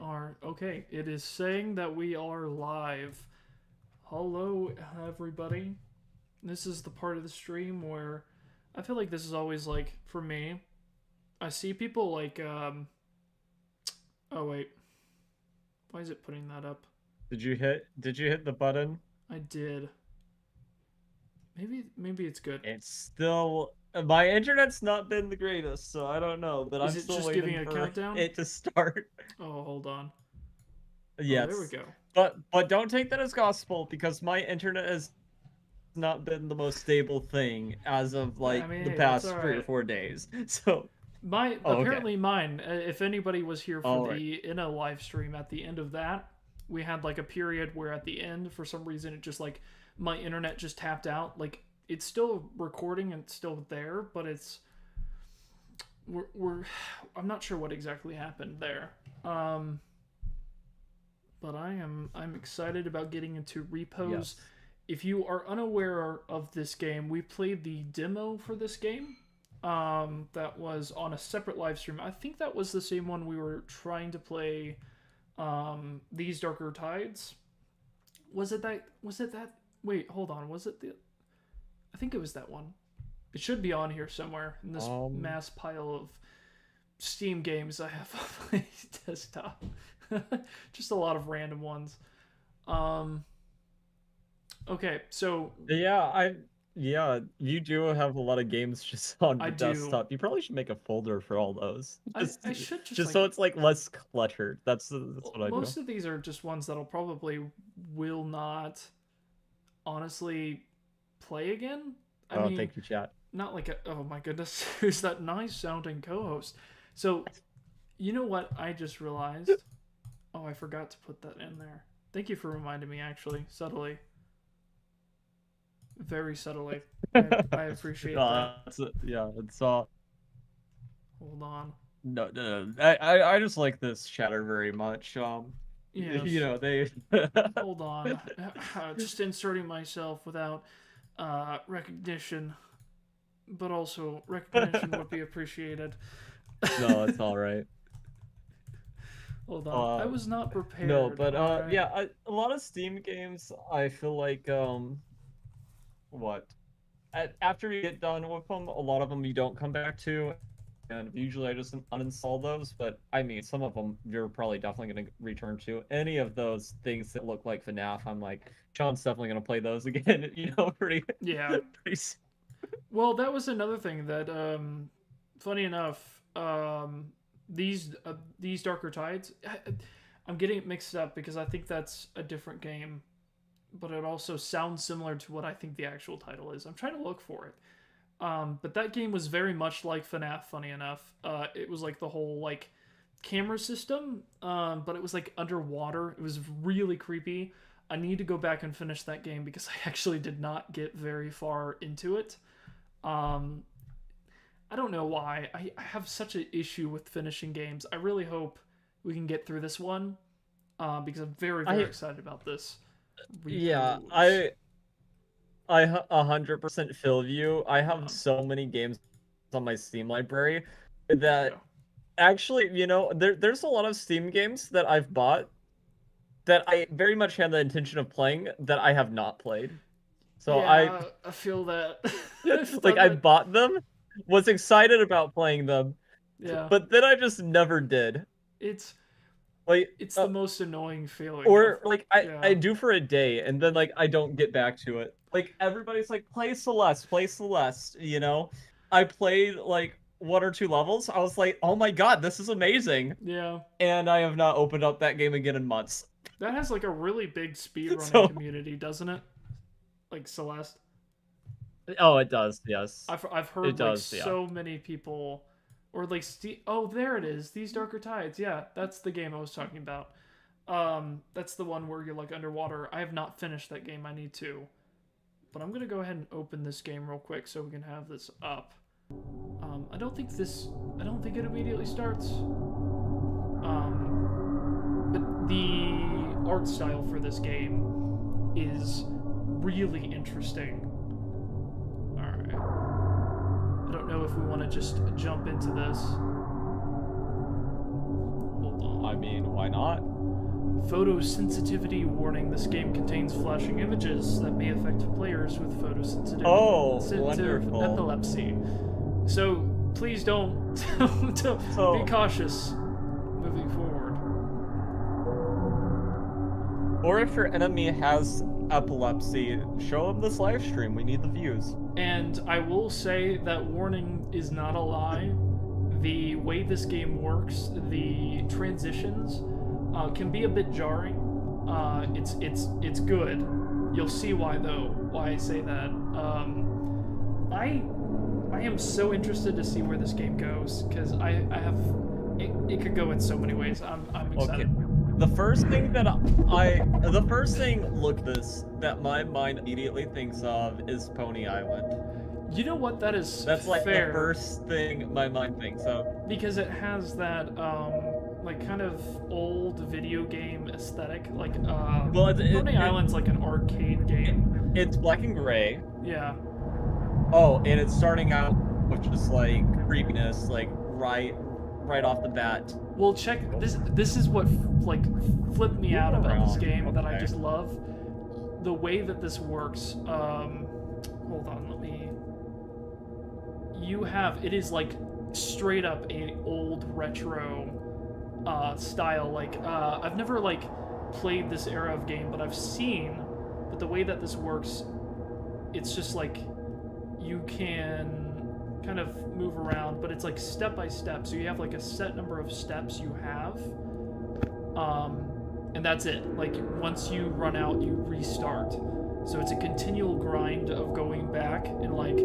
are. Okay, it is saying that we are live. Hello, everybody. This is the part of the stream where I feel like this is always like, for me, I see people like, oh wait, why is it putting that up? Did you hit the button? I did. Maybe it's good. It's still my internet's not been the greatest, so I don't know, but Is I'm it still just giving waiting a for countdown? it to start. Oh, hold on. Oh, there we Yes. go. But don't take that as gospel because my internet has not been the most stable thing as of I like mean, the hey, that's past three or alright. 4 days. So, oh, okay. Apparently mine. If anybody was here for All right. the in a live stream at the end of that, we had like a period where at the end for some reason it just like my internet just tapped out. Like it's still recording and it's still there, but we're I'm not sure what exactly happened there. Um, but I'm excited about getting into Repose. Yes. If you are unaware of this game, we played the demo for this game. That was on a separate live stream. I think that was the same one we were trying to play. These Darker Tides. Was it that? Was it that? Wait, hold on. Was it the? I think it was that one. It should be on here somewhere in this Um. mass pile of Steam games I have on my desktop. Just a lot of random ones. Um, okay, so Yeah, you do have a lot of games just on I your do. desktop. You probably should make a folder for all those. I should just Just so like it's like less cluttered. That's what I do. most of these are just ones that'll probably will not honestly play again. I Oh, mean, thank you, chat. not like a, oh my goodness, who's that nice sounding co-host? So, you know what I just realized? Oh, I forgot to put that in there. Thank you for reminding me actually, subtly. Very subtly. I appreciate that. Yeah, it's Hold on. no. I just like this chatter very much. Yes. They Hold on. Just inserting myself without recognition, but also recognition would be appreciated. No, it's all right. Hold on. I Uh was not no, prepared. but All right. yeah, a lot of Steam games I feel like what after you get done with them, a lot of them you don't come back to, and usually I just uninstall those. But I mean, some of them you're probably definitely going to return to. Any of those things that look like FNAF, I'm like, Sean's definitely going to play those again. Pretty, Yeah. pretty. Well, that was another thing that, funny enough, these darker tides. I'm getting it mixed up because I think that's a different game, but it also sounds similar to what I think the actual title is. I'm trying to look for it. But that game was very much like FNAF. Funny enough, it was like the whole like camera system, but it was like underwater. It was really creepy. I need to go back and finish that game because I actually did not get very far into it. Um, I don't know why. I have such an issue with finishing games. I really hope we can get through this one because I'm very I excited about this. yeah, Repose. 100% feel you. I Hold have on. so many games on my Steam library There we that go. actually, there's a lot of Steam games that I've bought that I very much had the intention of playing that I have not played. So Yeah, I feel that. I've like done I that. bought them, was excited about playing them, Yeah, but then I just never did. it's Like it's the most annoying feeling of or like I yeah. do for a day and then like I don't get back to it. Like everybody's like play Celeste. I played like one or two levels. I was like, "Oh my god, this is amazing." Yeah. And I have not opened up that game again in months. That has like a really big speedrunning So, community, doesn't it? Like Celeste. oh, it does. Yes. I've It heard like does. Yeah. so many people or like oh there it is. These Darker Tides. Yeah, that's the game I was talking about. That's the one where you're like underwater. I have not finished that game. I need to. But I'm going to go ahead and open this game real quick so we can have this up. I don't think it immediately starts. But the art style for this game is really interesting. Alright. I don't know if we want to just jump into this. Hold on. I mean, why not? Photosensitivity warning. This game contains flashing images that may affect players with photosensitive Wonderful. epilepsy. So please don't, be cautious moving forward. Or if your enemy has epilepsy, show them this live stream. We need the views. And I will say that warning is not a lie. The way this game works, the transitions can be a bit jarring. It's good. You'll see why though. Why I say that. I am so interested to see where this game goes because I have it could go in so many ways. I'm excited. Okay. The first thing that my mind immediately thinks of is Pony Island. You know what? That's like fair. The first thing my mind thinks of. Because it has that like kind of old video game aesthetic. Like Pony Island's like an arcade game. It's black and gray. Yeah. Oh, and it's starting out with just like creepiness, like right off the bat. Well, check this. This is what like flipped me out about this game that I just love. The way that this works. Hold on, let me. It is like straight up a old retro style. Like I've never like played this era of game, but I've seen. But the way that this works, it's just like you can kind of move around, but it's like step by step. So you have like a set number of steps you have, and that's it. Like once you run out, you restart. So it's a continual grind of going back and like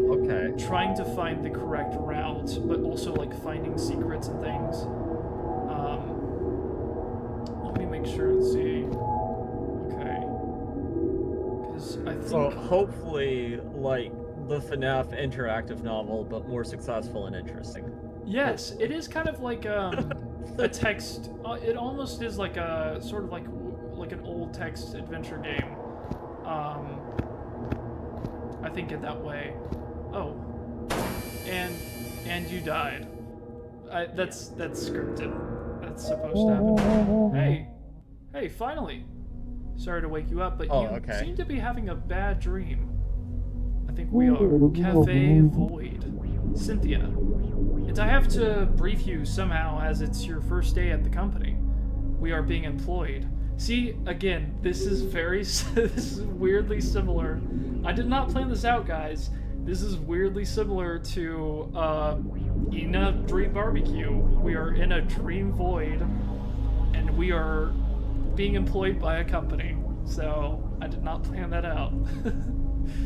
trying to find the correct route, but also like finding secrets and things. Let me make sure and see. Okay. Because I think. So hopefully, like the FNAF interactive novel, but more successful and interesting. Yes, it is kind of like a text. It almost is like a sort of like an old text adventure game. I think it that way. Oh, and you died. That's scripted. That's supposed to happen. Hey, finally. Sorry to wake you up, but you seem to be having a bad dream. I think we are. Cafe Void. Cynthia. And I have to brief you somehow as it's your first day at the company. We are being employed. See, again, this is weirdly similar. I did not plan this out, guys. This is weirdly similar to in a Dream Barbecue. We are in a dream void, and we are being employed by a company. So I did not plan that out.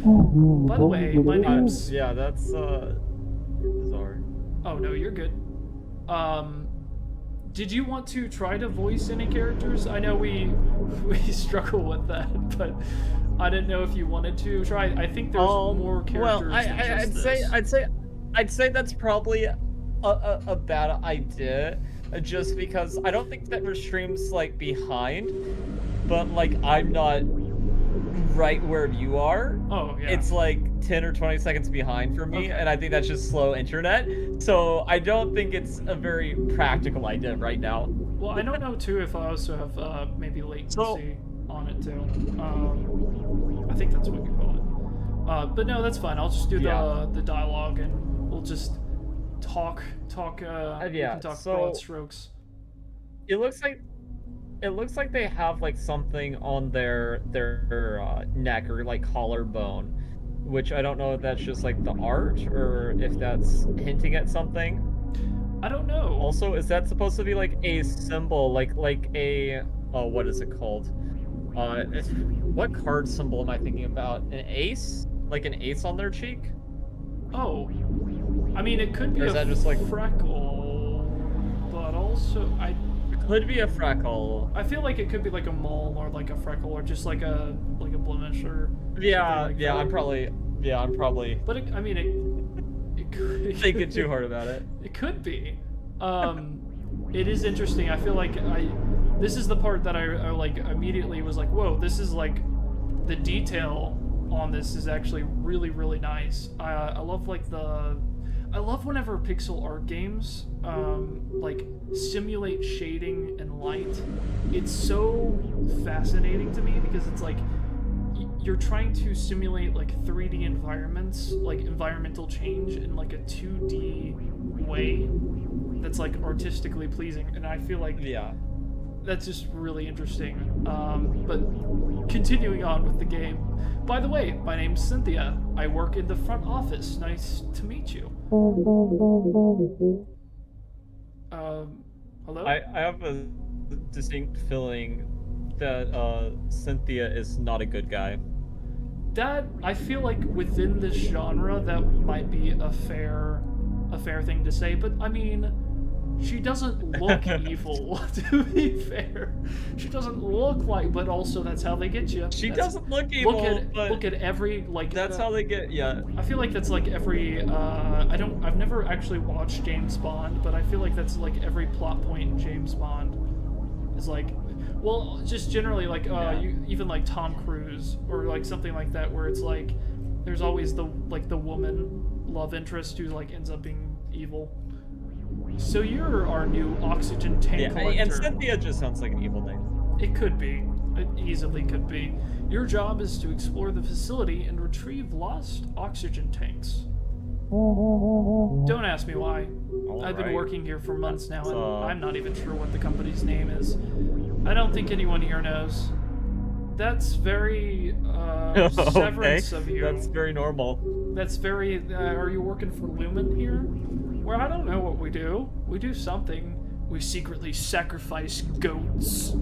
By the way, my name's... Yeah, that's bizarre. Oh, no, you're good. Did you want to try to voice any characters? I know we struggle with that, but I didn't know if you wanted to try. I think there's more characters than just this. I'd say that's probably a bad idea, just because I don't think that your stream's like behind, but like I'm not right where you are. Oh, yeah. It's like 10 or 20 seconds behind for me, and I think that's just slow internet. So I don't think it's a very practical idea right now. Well, I don't know too if I also have maybe latency on it too. I think that's what you call it. But no, that's fine. I'll just do the dialogue, and we'll just talk. We can talk broad strokes. It looks like they have like something on their neck or like collarbone, which I don't know if that's just like the art or if that's hinting at something. I don't know. Also, is that supposed to be like a symbol, like a what is it called? What card symbol am I thinking about? An ace? Like an ace on their cheek? Oh, I mean it could be freckle, but also could be a freckle. I feel like it could be like a mole or like a freckle or just like a blemish or I'm probably but it could thinking too hard about it. It could be. It is interesting. I feel like this is the part that I like immediately was like, whoa, this is like the detail on this is actually really, really nice. I love whenever pixel art games like simulate shading and light, it's so fascinating to me because it's like you're trying to simulate like 3D environments, like environmental change in like a 2D way that's like artistically pleasing, and I feel like that's just really interesting. But continuing on with the game. By the way, my name's Cynthia. I work in the front office. Nice to meet you. Hello? I have a distinct feeling that Cynthia is not a good guy. That, I feel like within this genre that might be a fair thing to say, but I mean, she doesn't look evil, to be fair. She doesn't look like, but also that's how they get you. She doesn't look evil, look at every, like... That's how they get, yeah. I feel like that's like every, I've never actually watched James Bond, but I feel like that's like every plot point in James Bond is like, well, just generally like, even like Tom Cruise, or like something like that, where it's like, there's always the woman love interest who like ends up being evil. So you're our new oxygen tank collector. And Cynthia just sounds like an evil name. It could be. It easily could be. Your job is to explore the facility and retrieve lost oxygen tanks. Don't ask me why. I've been working here for months now, and I'm not even sure what the company's name is. I don't think anyone here knows. That's very severance of you. That's very normal. That's very... are you working for Lumen here? Well, I don't know what we do. We do something. We secretly sacrifice goats.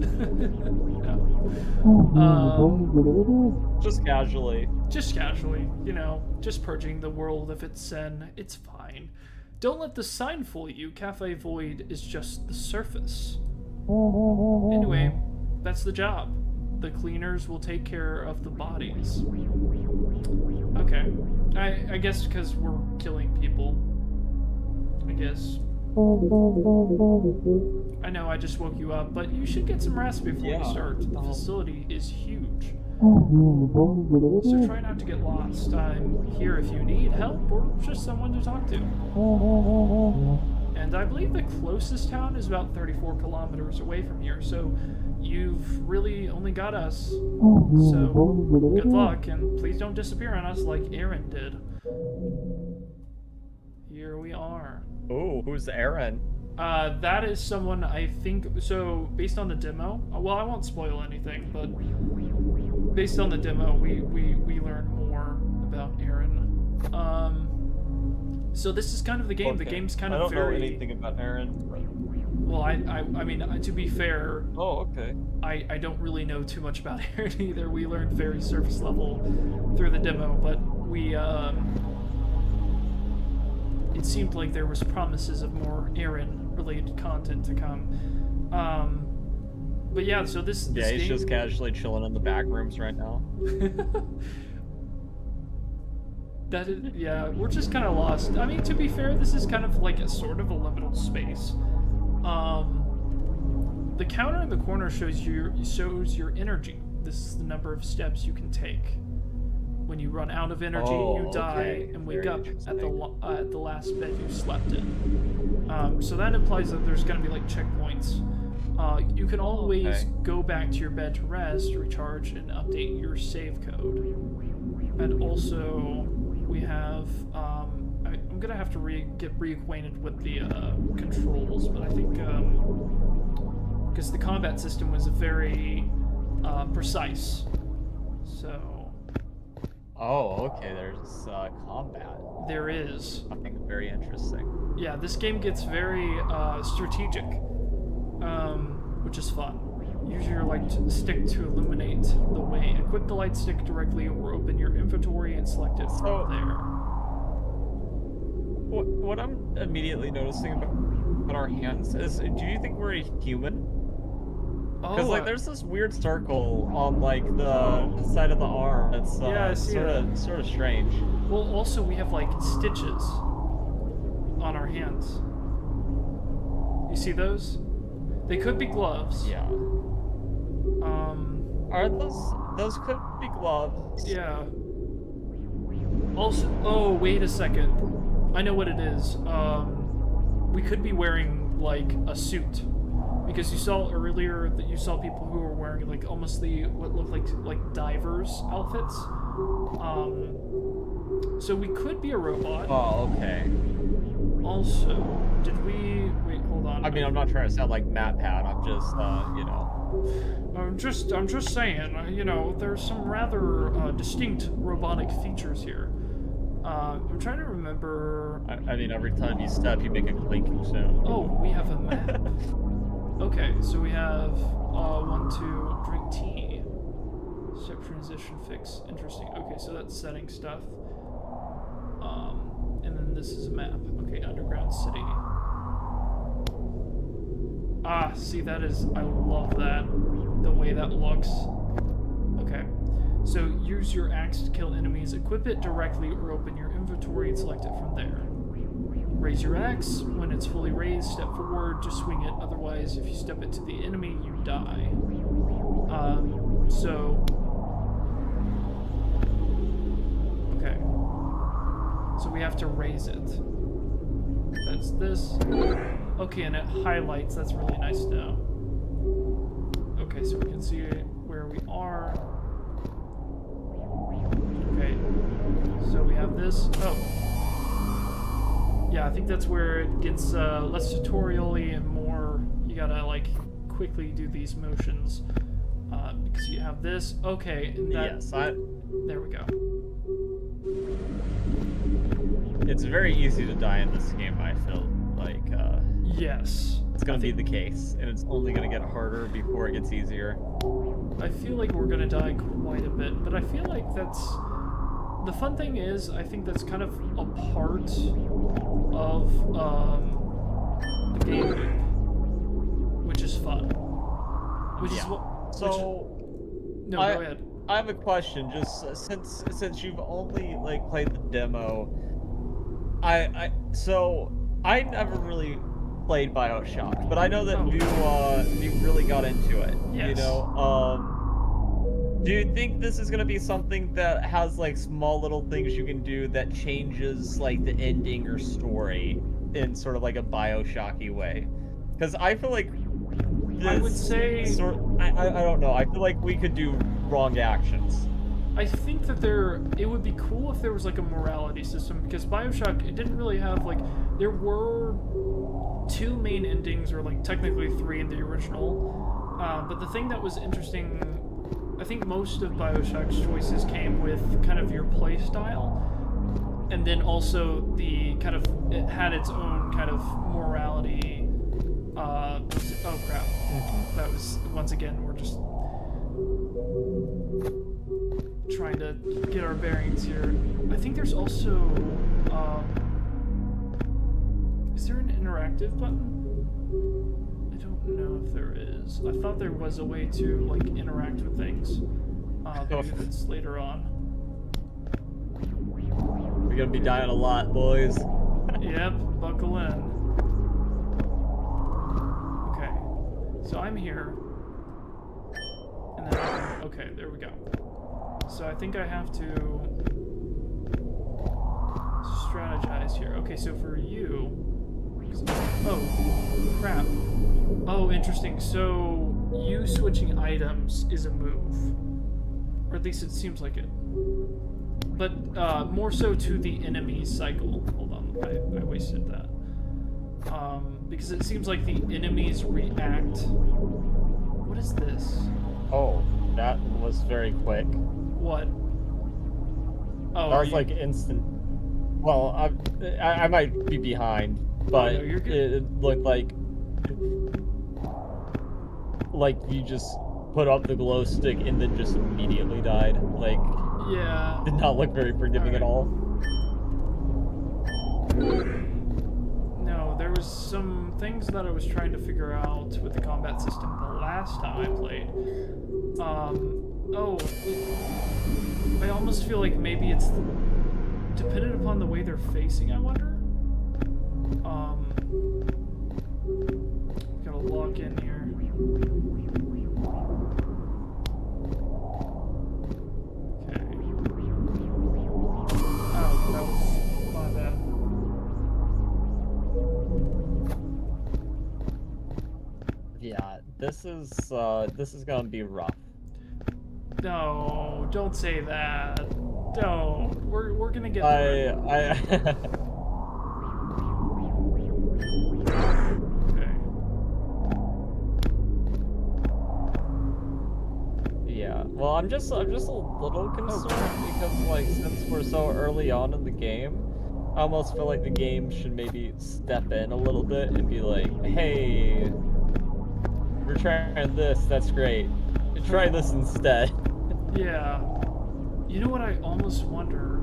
Just casually. Just casually, you know, just purging the world of its sin. It's fine. Don't let the sign fool you. Cafe Void is just the surface. Anyway, that's the job. The cleaners will take care of the bodies. Okay. I guess because we're killing people. I guess. I know I just woke you up, but you should get some rest before you start. The facility is huge. So try not to get lost. I'm here if you need help or just someone to talk to. And I believe the closest town is about 34 kilometers away from here, so you've really only got us. So good luck, and please don't disappear on us like Aaron did. Here we are. Oh, who's Aaron? That is someone I think, so based on the demo, well, I won't spoil anything, but based on the demo, we learn more about Aaron. So this is kind of the game. Okay. The game's kind of very... I don't know anything about Aaron. Well, I mean, to be fair... Oh, okay. I don't really know too much about Aaron either. We learned very surface level through the demo, but we, it seemed like there was promises of more Aaron-related content to come. But yeah, so this he's game... just casually chilling in the back rooms right now. That is, yeah, we're just kind of lost. I mean, to be fair, this is kind of like a sort of a liminal space. The counter in the corner shows your energy. This is the number of steps you can take. When you run out of energy, you die and wake up at the last bed you slept in. So that implies that there's going to be like checkpoints. You can always go back to your bed to rest, recharge, and update your save code. And also, we have... I'm going to have to get reacquainted with the controls, but I think... because the combat system was very precise. So... Oh, okay, there's combat. There is. I think very interesting. Yeah, this game gets very strategic, which is fun. Use your light stick to illuminate the way. Equip the light stick directly or open your inventory and select it from there. What I'm immediately noticing about our hands is, do you think we're a human? Because like there's this weird circle on like the side of the arm. It's sort of strange. Well, also we have like stitches on our hands. You see those? They could be gloves. Yeah. Are those could be gloves? Yeah. Also, oh wait a second. I know what it is. we could be wearing like a suit, because you saw earlier that you saw people who were wearing like almost what looked like divers outfits. So we could be a robot. Oh, okay. Also, did we wait? Hold on. I mean, I'm not trying to sound like MatPat. I'm just, you know. I'm just saying. There's some rather distinct robotic features here. I'm trying to remember. I mean, every time you step, you make a clinking sound. Oh, we have a map. Okay, so we have 1, 2, drink tea. Step transition fix. Interesting. Okay, so that's setting stuff. And then this is a map. Okay, underground city. Ah, see, I love that. The way that looks. Okay. So use your axe to kill enemies, equip it directly, or open your inventory and select it from there. Raise your axe. When it's fully raised, step forward, just swing it. Otherwise, if you step it to the enemy, you die. Okay. So we have to raise it. That's this. Okay, and it highlights. That's really nice to know. Okay, so we can see where we are. Okay, so we have this. Oh. Yeah, I think that's where it gets less tutorial-y and more, you gotta like quickly do these motions. Because you have this. Okay, and Yes, there we go. It's very easy to die in this game, I feel like. Yes. It's gonna be the case, and it's only gonna get harder before it gets easier. I feel like we're gonna die quite a bit, but I feel like that's... The fun thing is, I think that's kind of a part of the game loop, which is fun. Which is what... No, go ahead. I have a question, just since you've only like played the demo. So I never really played BioShock, but I know that you really got into it. Yes. You know, do you think this is gonna be something that has like small little things you can do that changes like the ending or story in sort of like a BioShocky way? Because I feel like I would say I don't know. I feel like we could do wrong actions. I think that it would be cool if there was like a morality system, because BioShock, it didn't really have like, there were 2 main endings, or like technically 3 in the original, but the thing that was interesting, I think most of BioShock's choices came with kind of your play style, and then also the kind of, it had its own kind of morality. Oh crap. That was, once again, we're just trying to get our bearings here. I think there's also, is there an interactive button? I don't know if there is. I thought there was a way to, like, interact with things. Maybe it's later on. We're gonna be dying a lot, boys. Yep, buckle in. Okay, so I'm here. And then, okay, there we go. So I think I have to strategize here. Okay, so for you... Oh, crap. Oh, interesting. So you switching items is a move. Or at least it seems like it. But more so to the enemy cycle. Hold on, I wasted that. Because it seems like the enemies react... What is this? Oh, that was very quick. What? Oh, that was like instant. Well, I might be behind, but no, you're good. It looked like you just put up the glow stick and then just immediately died. Like, yeah, did not look very forgiving at all. No, there was some things that I was trying to figure out with the combat system the last time I played. Oh, I almost feel like maybe it's dependent upon the way they're facing, I wonder? Gotta lock in here. Okay. Oh, that was my bad. is gonna be rough. No, don't say that. Don't. We're gonna get through it. Okay. Yeah. Well, I'm just a little concerned because like since we're so early on in the game, I almost feel like the game should maybe step in a little bit and be like, "Hey, we're trying this. That's great. Try this instead." Yeah. You know what I almost wonder?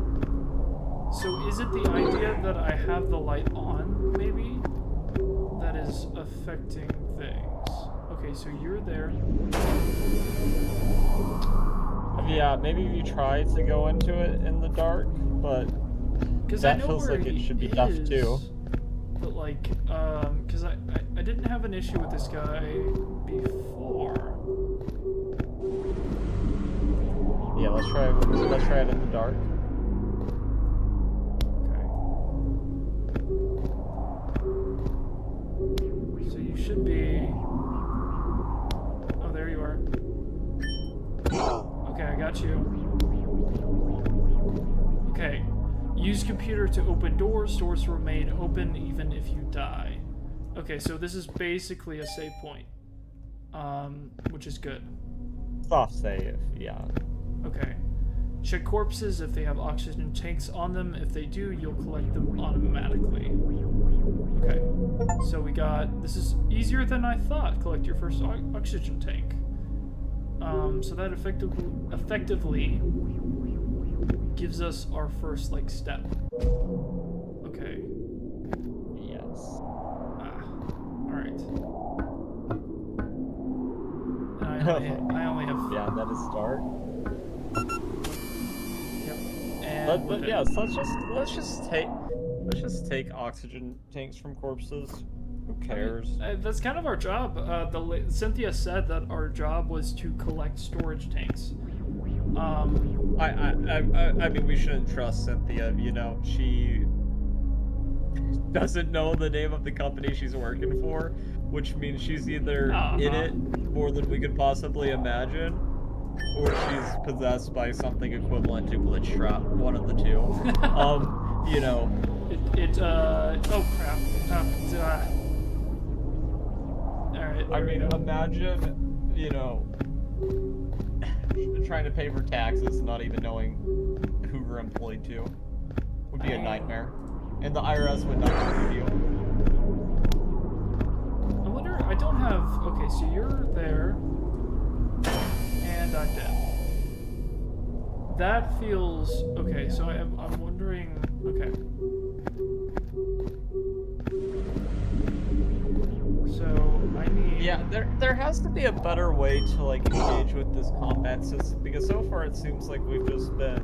So is it the idea that I have the light on, maybe? That is affecting things. Okay, so you're there. Yeah, maybe you try to go into it in the dark, but that feels like it should be tough too. But like, because I didn't have an issue with this guy before. Yeah, let's try it in the dark. Okay. So you should be. Oh, there you are. Okay, I got you. Okay. Use computer to open doors. Doors remain open even if you die. Okay, so this is basically a save point. Which is good. Soft save, yeah. Okay. Check corpses if they have oxygen tanks on them. If they do, you'll collect them automatically. Okay. So we got... This is easier than I thought. Collect your first oxygen tank. So that effectively gives us our first, like, step. Okay. Yes. Alright. I only have... Yeah, that is start. Yep. And But yeah, so let's just take oxygen tanks from corpses. Who cares? I mean, that's kind of our job. Cynthia said that our job was to collect storage tanks. I mean, we shouldn't trust Cynthia. You know, she doesn't know the name of the company she's working for, which means she's either in it more than we could possibly imagine, or she's possessed by something equivalent to glitch trap. One of the two. You know. Oh crap. Alright. I mean, imagine, you know, trying to pay for taxes, not even knowing who we're employed to. Would be a nightmare. And the IRS would not believe you. I wonder, I don't have... Okay, so you're there. And I'm dead. That feels... Okay, so I'm wondering... Okay. So, I need... Yeah, there has to be a better way to, like, engage with this combat system, because so far it seems like we've just been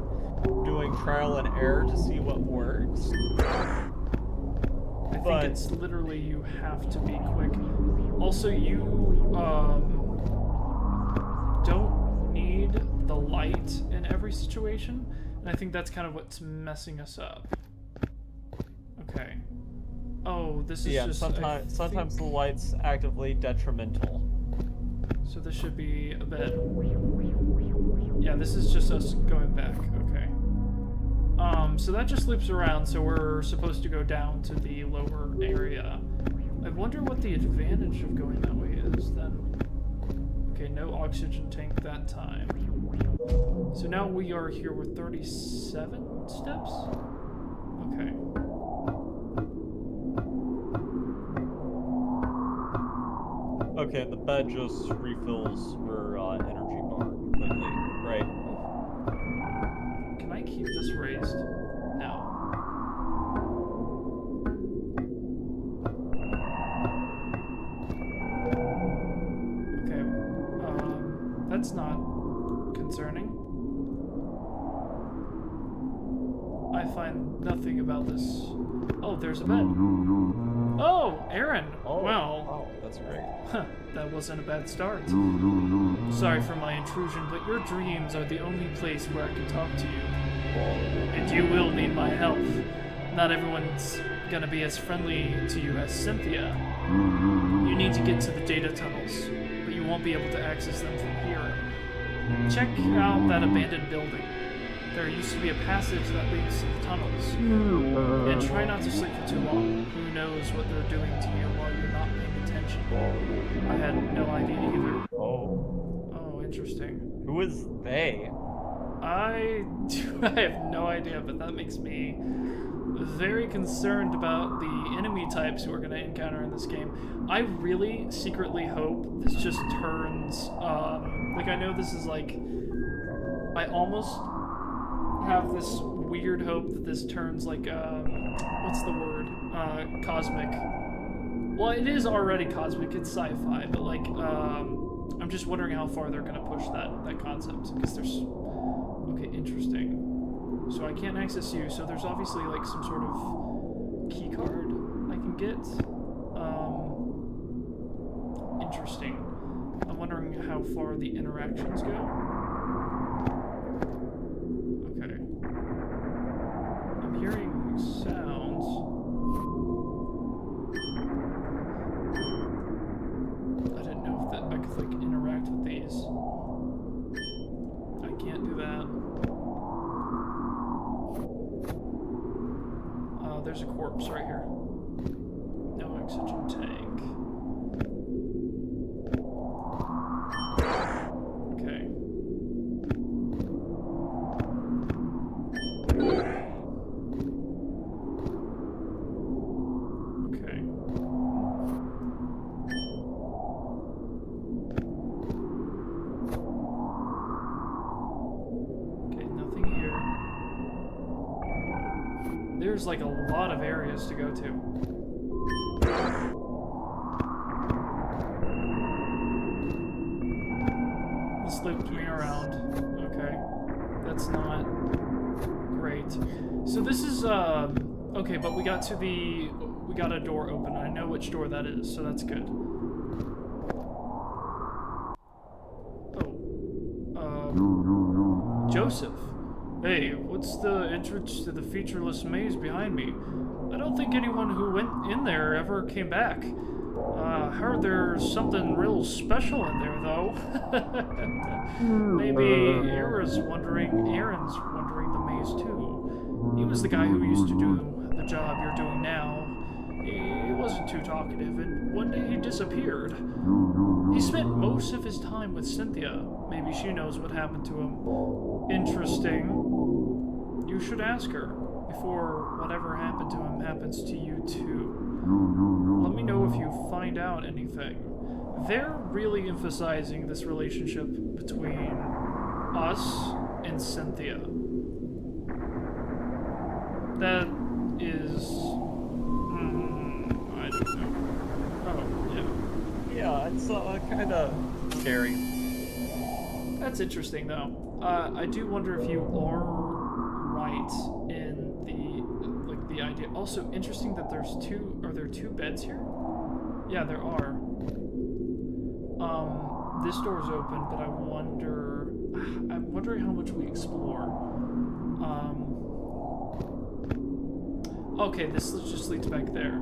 doing trial and error to see what works. I think it's literally you have to be quick. Also, you don't need the light in every situation, and I think that's kind of what's messing us up. Okay. Oh, this is just... sometimes the light's actively detrimental. So this should be a bit... Yeah, this is just us going back. Okay. So that just loops around, so we're supposed to go down to the lower area. I wonder what the advantage of going that way is, then. Okay, no oxygen tank that time. So now we are here with 37 steps? Okay. Okay, the bed just refills her energy bar completely, right? Can I keep this raised? No. Okay, that's not concerning. I find nothing about this. Oh, there's a bed. Oh, Aaron! Oh, well. Oh, that's great. Huh, that wasn't a bad start. Sorry for my intrusion, but your dreams are the only place where I can talk to you. And you will need my help. Not everyone's gonna be as friendly to you as Cynthia. You need to get to the data tunnels, but you won't be able to access them from here. Check out that abandoned building. There used to be a passage that leads to the tunnels. And try not to sleep for too long. Who knows what they're doing to you while you're not paying attention. I had no idea either. Oh, interesting. Who is they? I have no idea, but that makes me very concerned about the enemy types we're going to encounter in this game. I really secretly hope this just turns, like I know this is like, I almost have this weird hope that this turns like, what's the word, cosmic. Well, it is already cosmic, it's sci-fi, but like, I'm just wondering how far they're going to push that concept, because there's, okay, interesting. So I can't access you, so there's obviously like some sort of key card I can get. Interesting. I'm wondering how far the interactions go. Okay. I'm hearing sounds. I didn't know if I could like interact with these. I can't do that. There's a corpse right here. No oxygen tank. Okay. Okay. Okay, nothing here. There's like a lot of areas to go to. This looped me around. Okay. That's not great. So this is, okay, but we got a door open. I know which door that is, so that's good. Oh. Joseph. Hey, what's the entrance to the featureless maze behind me? I don't think anyone who went in there ever came back. Heard there's something real special in there, though. Maybe Aaron's wondering the maze, too. He was the guy who used to do the job you're doing now. He wasn't too talkative, and one day he disappeared. He spent most of his time with Cynthia. Maybe she knows what happened to him. Interesting. You should ask her before whatever happened to him happens to you too. Let me know if you find out anything. They're really emphasizing this relationship between us and Cynthia. That is... I don't know. Oh, yeah. Yeah, it's kind of scary. That's interesting, though. I do wonder if you are right in the idea. Also, interesting that there's are there two beds here? Yeah, there are. This door's open, but I'm wondering how much we explore. Okay, this just leads back there.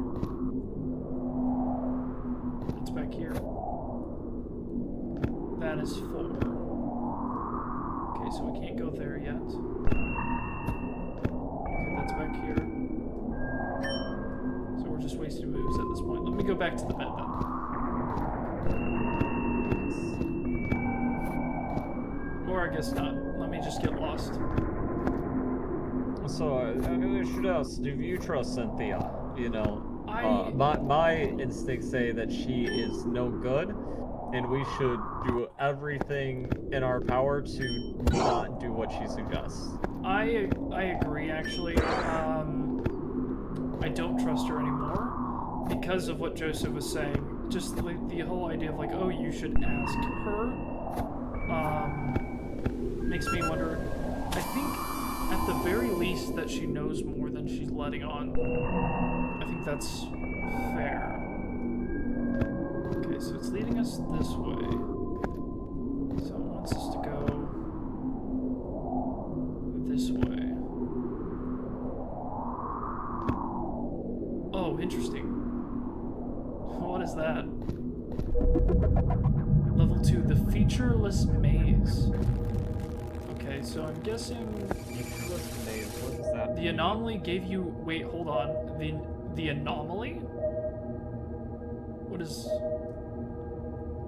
It's back here. That is 4. Okay, so we can't go there yet. Okay, that's back here. So we're just wasting moves at this point. Let me go back to the bed then. Or I guess not. Let me just get lost. So I should ask, do you trust Cynthia? You know, my instincts say that she is no good, and we should do everything in our power to not do what she suggests. I agree, actually. I don't trust her anymore because of what Joseph was saying. Just the whole idea of like, oh, you should ask her, makes me wonder. I think at the very least that she knows more than she's letting on. I think that's fair. Okay, so it's leading us this way. So it wants us to go this way. Oh, interesting. What is that? Level 2 featureless maze. Okay, so I'm guessing Featureless maze. What does that the mean? anomaly gave you. Wait, hold on. The anomaly? What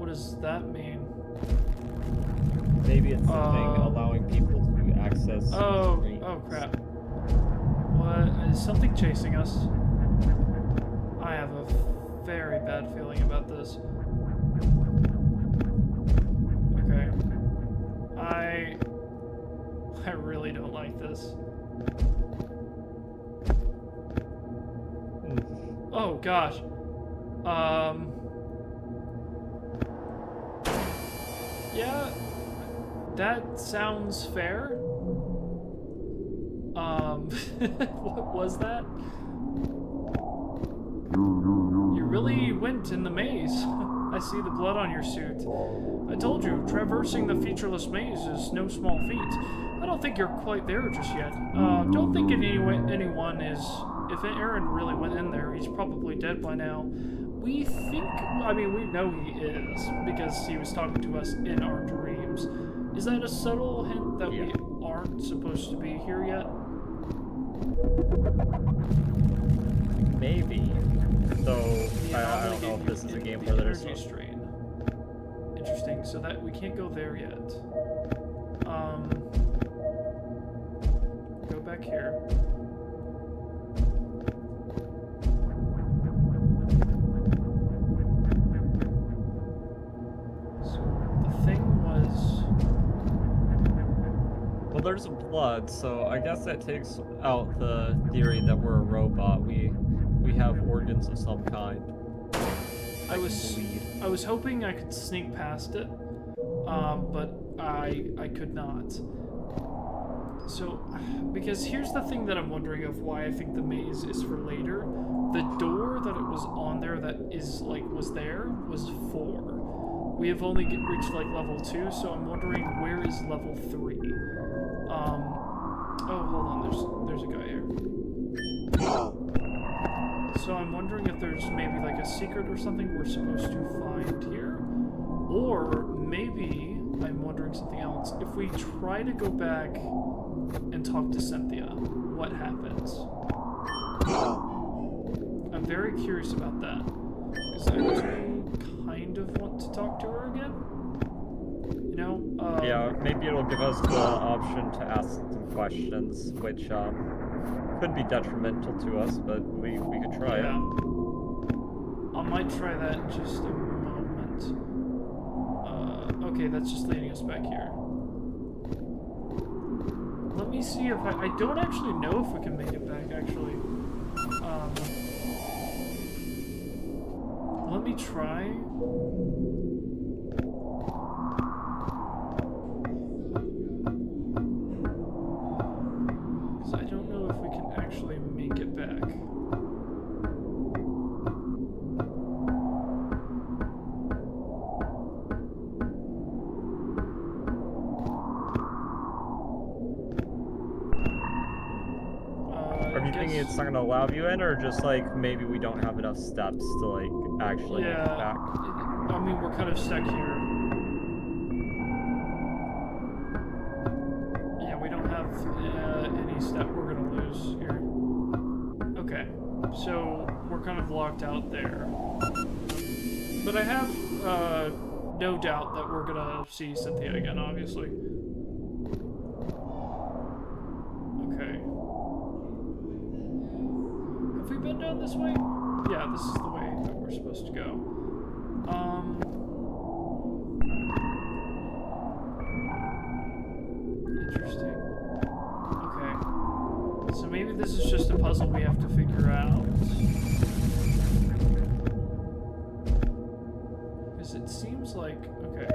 does that mean? Maybe it's something allowing people to access screens. Oh crap. What? Is something chasing us? I have a very bad feeling about this. Okay. I really don't like this. Oh gosh. Yeah, that sounds fair. What was that? You really went in the maze. I see the blood on your suit. I told you, traversing the featureless maze is no small feat. I don't think you're quite there just yet. Don't think anyone is... If Aaron really went in there, he's probably dead by now. We think... I mean, we know he is, because he was talking to us in our dreams. Is that a subtle hint that we aren't supposed to be here yet? Maybe. Though, I don't know if this is a game where there's energy strain. Interesting, so that we can't go there yet. Go back here. So the thing was... Well, there's blood, so I guess that takes out the theory that we're a robot. We have organs of some kind. I was hoping I could sneak past it, but I could not. So, because here's the thing that I'm wondering of why I think the maze is for later. The door that it was on there that was there was 4. We have only reached like level 2, so I'm wondering where is level 3. Oh, hold on, there's a guy here. So I'm wondering if there's maybe like a secret or something we're supposed to find here. Or maybe I'm wondering something else. If we try to go back and talk to Cynthia, what happens? I'm very curious about that. Because I do kind of want to talk to her again. You know? Yeah, maybe it'll give us the option to ask some questions, which could be detrimental to us, but we could try it. I might try that in just a moment. Okay, that's just leading us back here. Let me see if I don't actually know if we can make it back, actually. Let me try. Because I don't know if we can actually make it back. Are you thinking it's not going to allow you in, or just like maybe we don't have enough steps to like actually make it back? I mean, we're kind of stuck here. Yeah, we don't have any step we're going to lose here. Okay, so we're kind of locked out there. But I have no doubt that we're going to see Cynthia again, obviously. Okay. Have we been down this way? Yeah, this is the way that we're supposed to go. Interesting. Okay. So maybe this is just a puzzle we have to figure out. Because it seems like... Okay.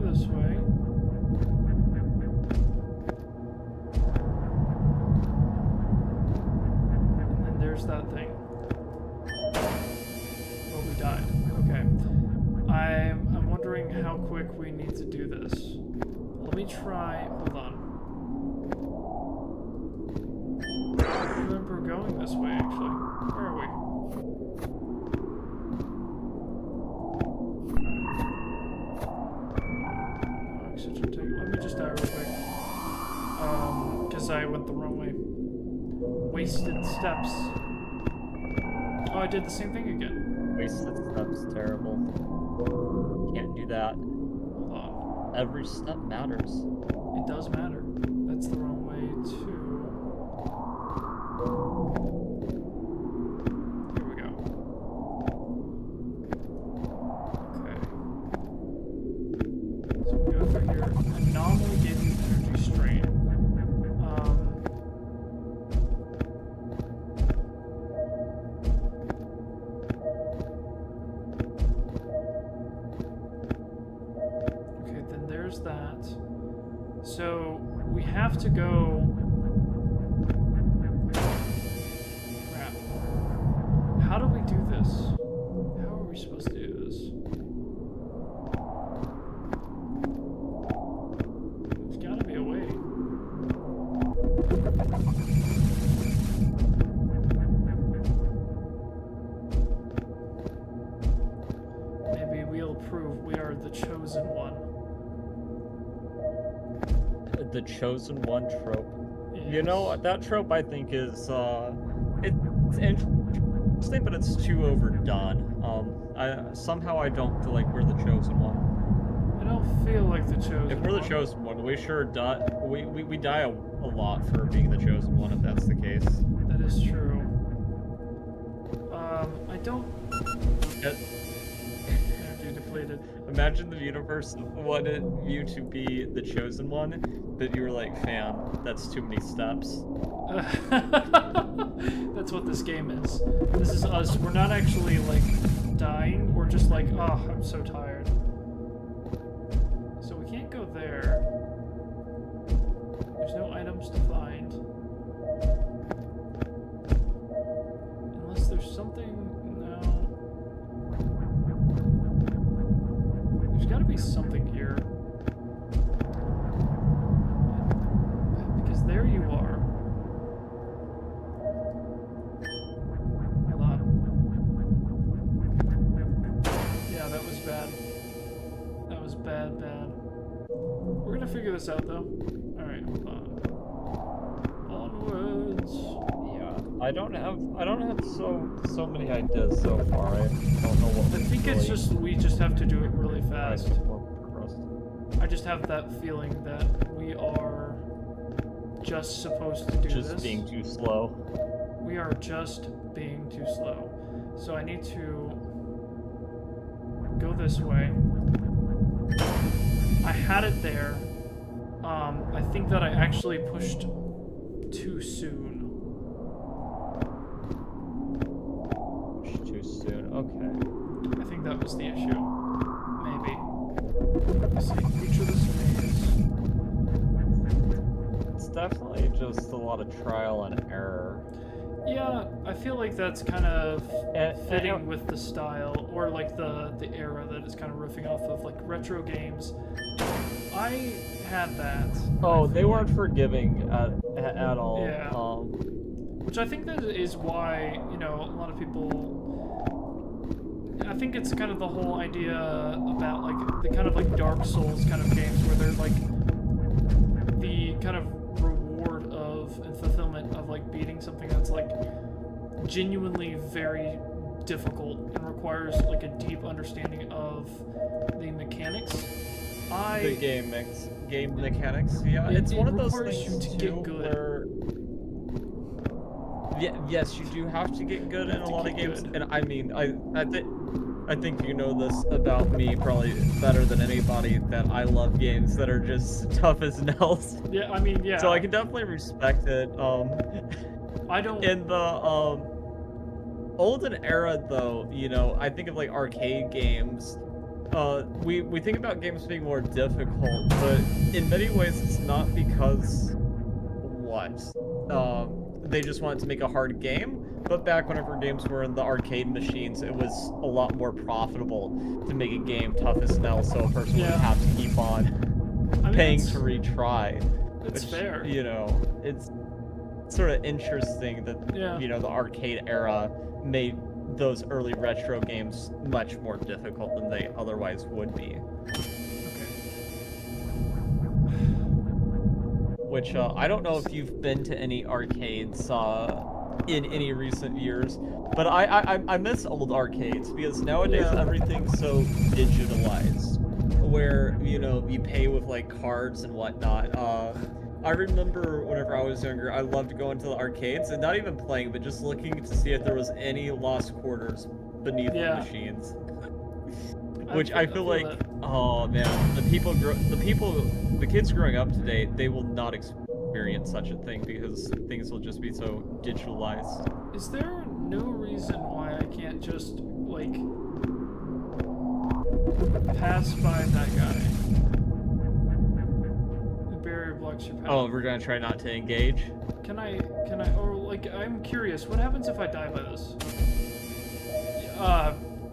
This way. And then there's that thing. Well, we died. Okay. I'm wondering how quick we need to do this. Let me try. Hold on. going this way, actually. Where are we? Let me just die real quick. Because I went the wrong way. Wasted steps. Oh, I did the same thing again. Wasted steps, terrible. Can't do that. Hold on. Every step matters. It does matter. That's the wrong way too. Here we go. Okay. So we go through here. Anomaly gave you energy strain. Okay, then there's that. So we have to go. Crap. How do we do this? How are we supposed to do this? There's gotta be a way. Maybe we'll prove we are the chosen one. The chosen one trope. Yes. You know, that trope I think is it's interesting, but it's too overdone. Somehow I don't feel like we're the chosen one. I don't feel like the chosen one. If we're the chosen one, we sure die. We die a lot for being the chosen one. If that's the case. That is true. I don't. Energy depleted. Imagine the universe wanted you to be the chosen one, but you were like, fam, that's too many steps. That's what this game is. This is us. We're not actually like dying. We're just like, oh, I'm so tired. So we can't go there. There's no items to find. Unless there's something. No. There's gotta be something here. Because there you are. Hold on. Yeah, that was bad. That was bad. We're gonna figure this out though. Alright, hold on. Onwards. Yeah. I don't have so many ideas so far. I don't know what. I think it's just we just have to do it really fast. I just have that feeling that we are just supposed to do this. Just being too slow. We are just being too slow. So I need to go this way. I had it there. I think that I actually pushed too soon. Pushed too soon. Okay. I think that was the issue. Maybe. Let's see. Feature this maze. It's definitely just a lot of trial and error. Yeah, I feel like that's kind of fitting And with the style, or like the era that it's kind of riffing off of, like retro games. I had that. oh, they weren't forgiving at all. Yeah. Which I think that is why, you know, a lot of people. I think it's kind of the whole idea about like the kind of like Dark Souls kind of games where they're like the kind of reward of and fulfillment of like beating something that's like genuinely very difficult and requires like a deep understanding of the mechanics. The game mechanics. Yeah, it's one of those requires things you to too, get good. where yes, you do have to get good in a lot of games, good. and I mean, I think you know this about me probably better than anybody, that I love games that are just tough as nails. Yeah, I mean, yeah. So I can definitely respect it. I don't. In the olden era, though, you know, I think of like arcade games. We think about games being more difficult, but in many ways it's not because they just wanted to make a hard game. But back whenever games were in the arcade machines, it was a lot more profitable to make a game tough as nails, so a person would have to keep on paying to retry. It's fair. You know, it's sort of interesting that Yeah. you know the arcade era made those early retro games much more difficult than they otherwise would be. Okay. Which I don't know if you've been to any arcades in any recent years, but I miss old arcades because nowadays Yeah. everything's so digitalized, where you know you pay with like cards and whatnot. I remember whenever I was younger, I loved going to the arcades and not even playing, but just looking to see if there was any lost quarters beneath the machines. Which I feel like, that. oh man, the kids growing up today, they will not experience such a thing because things will just be so digitalized. Is there no reason why I can't just, like, pass by that guy? The barrier blocks your path. Oh, we're gonna try not to engage? Can I, or, like, I'm curious, what happens if I die by this?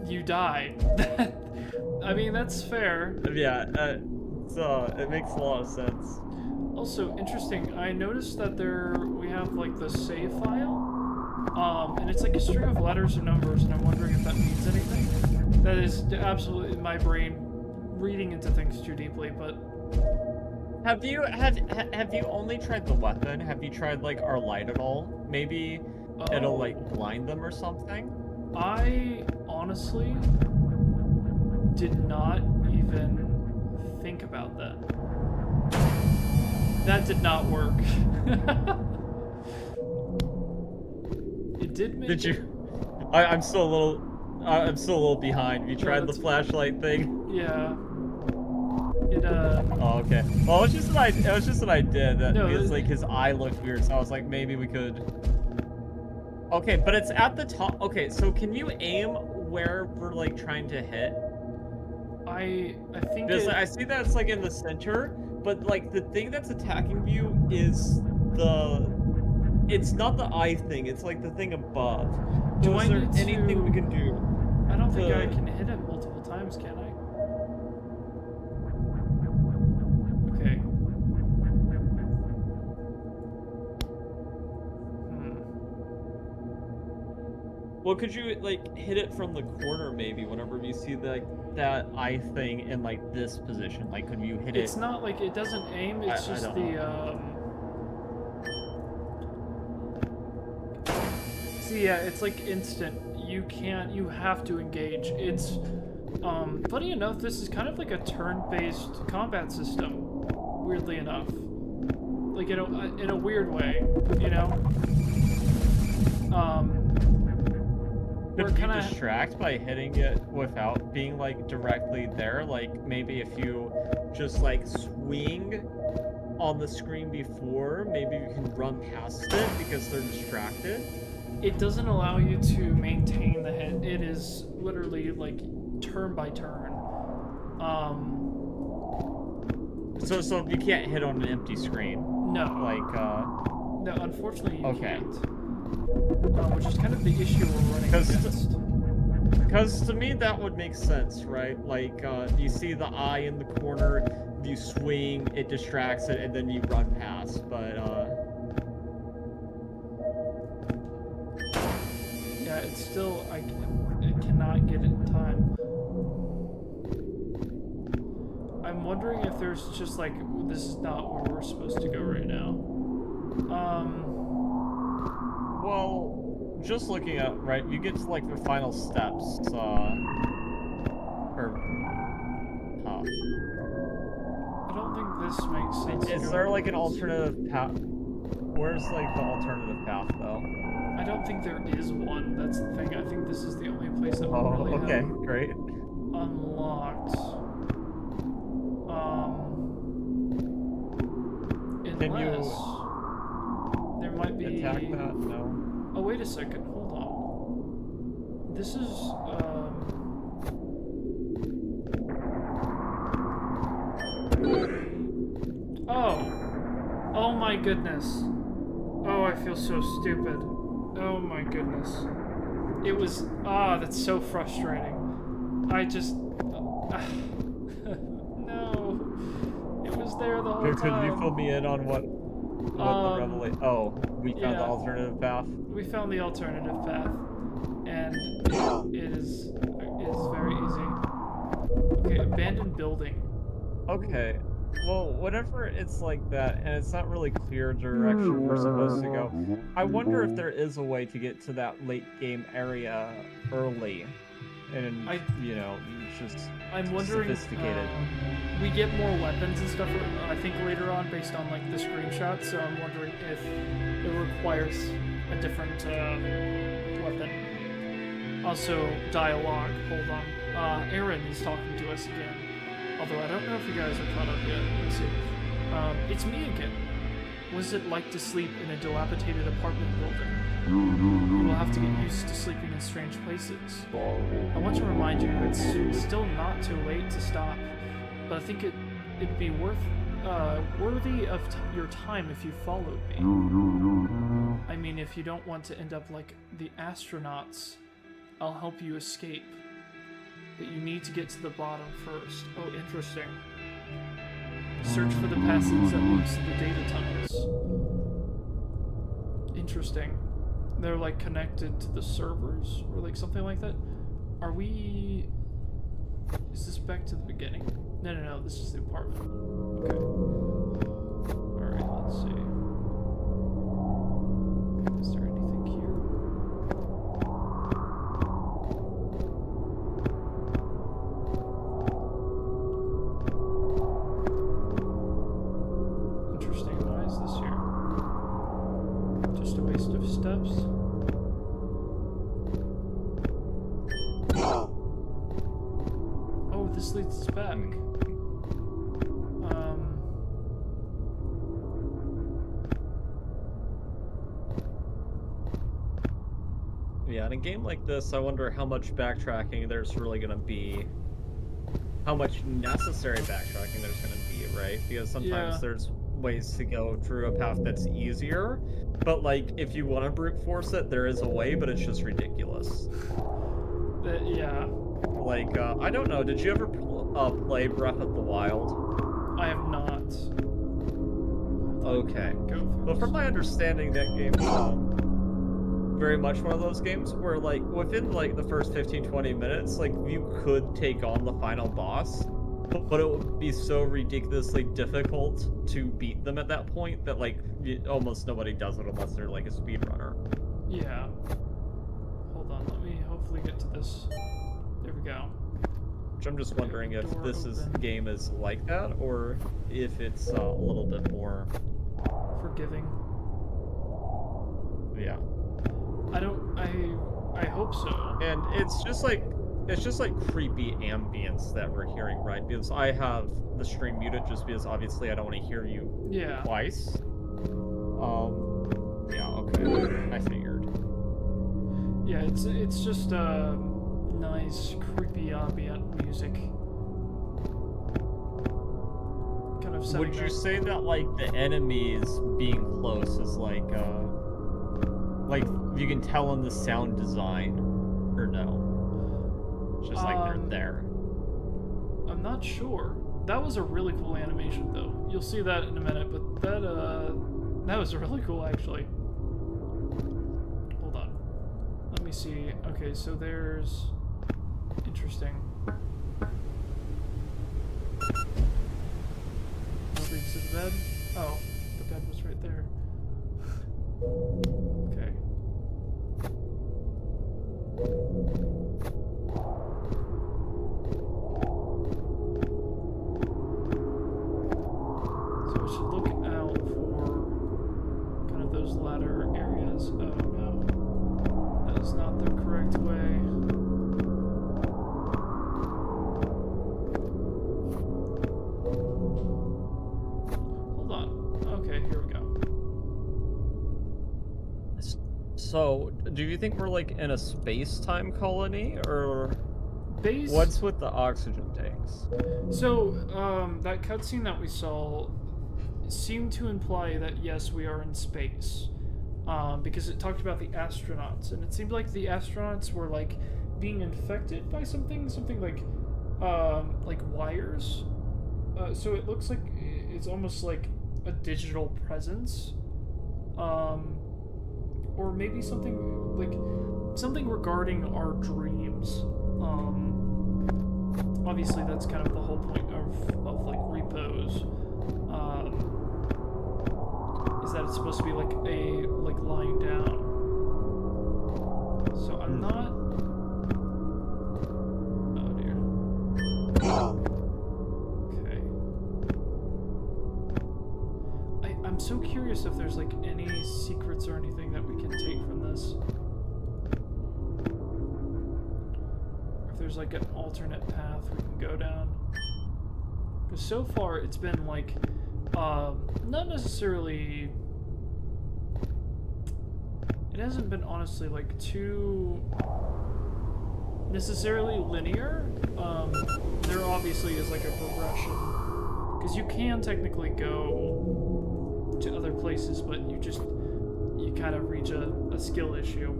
You die. I mean, that's fair. Yeah, it makes a lot of sense. Also, interesting, I noticed that we have, like, the save file, and it's like a string of letters and numbers, and I'm wondering if that means anything. That is absolutely my brain reading into things too deeply, but... Have you only tried the weapon? Have you tried, like, our light at all? Maybe it'll, like, blind them or something? I honestly did not even think about that. That did not work. It did make... Did you? I'm still a little behind. You tried the flashlight thing? Yeah. Oh, okay. Well, it was just what I did. Because, like, his eye looked weird, so I was like, maybe we could... Okay, but it's at the top. Okay, so can you aim where we're, like, trying to hit? I think because I see that it's, like, in the center, but, like, the thing that's attacking you is it's not the eye thing, it's, like, the thing above. So is there anything we can do? I don't think I can hit it multiple times, can I? Okay. Well, could you, like, hit it from the corner, maybe, whenever you see, like, that eye thing in, like, this position? Like, could you hit it? It's not, like, it doesn't aim, it's just the, See, yeah, it's, like, instant. You have to engage. It's, funny enough, this is kind of like a turn-based combat system, weirdly enough. Like, in a weird way, you know? Could you distract by hitting it without being, like, directly there? Like, maybe if you just, like, swing on the screen before, maybe you can run past it because they're distracted? It doesn't allow you to maintain the hit. It is literally, like, turn by turn. So you can't hit on an empty screen? No. Like, No, unfortunately you can't. Which is kind of the issue we're running against. Because to me that would make sense, right? Like, you see the eye in the corner, you swing, it distracts it, and then you run past, but, Yeah, it's still... I cannot get it in time. I'm wondering if there's just, like, this is not where we're supposed to go right now. Well, just looking at, right, you get to, like, the final steps, I don't think this makes sense. Is there, like, an alternative path? Where's, like, the alternative path, though? I don't think there is one, that's the thing. I think this is the only place that we really okay, have great. unlocked. Unless there might be... Attack that? No. Oh, wait a second, hold on. This is, Oh! Oh my goodness. Oh, I feel so stupid. Oh my goodness. It was... that's so frustrating. I just... No. It was there the whole time. Could you fill me in on What the revelation? Oh, we found the Yeah. alternative path. We found the alternative path, and it is very easy. Okay, abandoned building. Okay. Well, whenever it's like that, and it's not really clear direction we're supposed to go, I wonder if there is a way to get to that late game area early, and just I'm wondering. sophisticated. We get more weapons and stuff, I think, later on based on like the screenshots. So I'm wondering if it requires a different weapon. Also, dialogue. Hold on. Aaron is talking to us again. Although I don't know if you guys are caught up yet. Let's see. It's me again. What is it like to sleep in a dilapidated apartment building? You will have to get used to sleeping in strange places. I want to remind you it's still not too late to stop, but I think it'd be worthy of your time if you followed me. I mean, if you don't want to end up like the astronauts, I'll help you escape. But you need to get to the bottom first. Oh, interesting. Search for the passage that leads to the data tunnels. Interesting. They're like connected to the servers or like something like that. Are we... Is this back to the beginning? No, this is the apartment. Okay. Alright, let's see. Is there anything here? Interesting. Why is this here? Just a waste of steps? Oh, this leads us back. Yeah, in a game like this, I wonder how much backtracking there's really gonna be. How much necessary backtracking there's gonna be, right? Because sometimes there's ways to go through a path that's easier, but like if you want to brute force it, there is a way, but it's just ridiculous. Yeah. Like, I don't know, did you ever play Breath of the Wild? I have not. Okay. But from my understanding, that game very much one of those games where, like, within, like, the first 15-20 minutes, like, you could take on the final boss, but it would be so ridiculously difficult to beat them at that point that, like, almost nobody does it unless they're, like, a speedrunner. Yeah. Hold on, let me hopefully get to this. There we go. Which I'm just wondering if this game is like that, or if it's a little bit more... forgiving. Yeah. I hope so. And it's just like creepy ambience that we're hearing, right? Because I have the stream muted just because obviously I don't want to hear you twice. Yeah, okay. I figured. Yeah, it's just nice creepy ambient music. Kind of setting. Would you say that like the enemies being close is like you can tell in the sound design, or no? Just like they're there. I'm not sure. That was a really cool animation, though. You'll see that in a minute, but that was really cool, actually. Hold on. Let me see. Okay, so there's... Interesting. Nobody to the bed? Oh, the bed was right there. Okay. So we should look out for kind of those ladder areas. Oh no. That is not the correct way. Hold on. Okay, here we go. So, do you think we're like in a space-time colony, or Base... what's with the oxygen tanks? So, that cutscene that we saw seemed to imply that yes, we are in space, because it talked about the astronauts, and it seemed like the astronauts were like being infected by something like wires. So it looks like it's almost like a digital presence, or maybe something regarding our dreams. Obviously that's kind of the whole point of like Repose, is that it's supposed to be like lying down. So I'm not. Oh dear. Okay. I'm so curious if there's like any secrets or anything that we can take from this. If there's like an alternate path we can go down. Because so far it's been like, not necessarily. It hasn't been honestly like too necessarily linear. There obviously is like a progression, because you can technically go to other places, but you kind of reach a skill issue.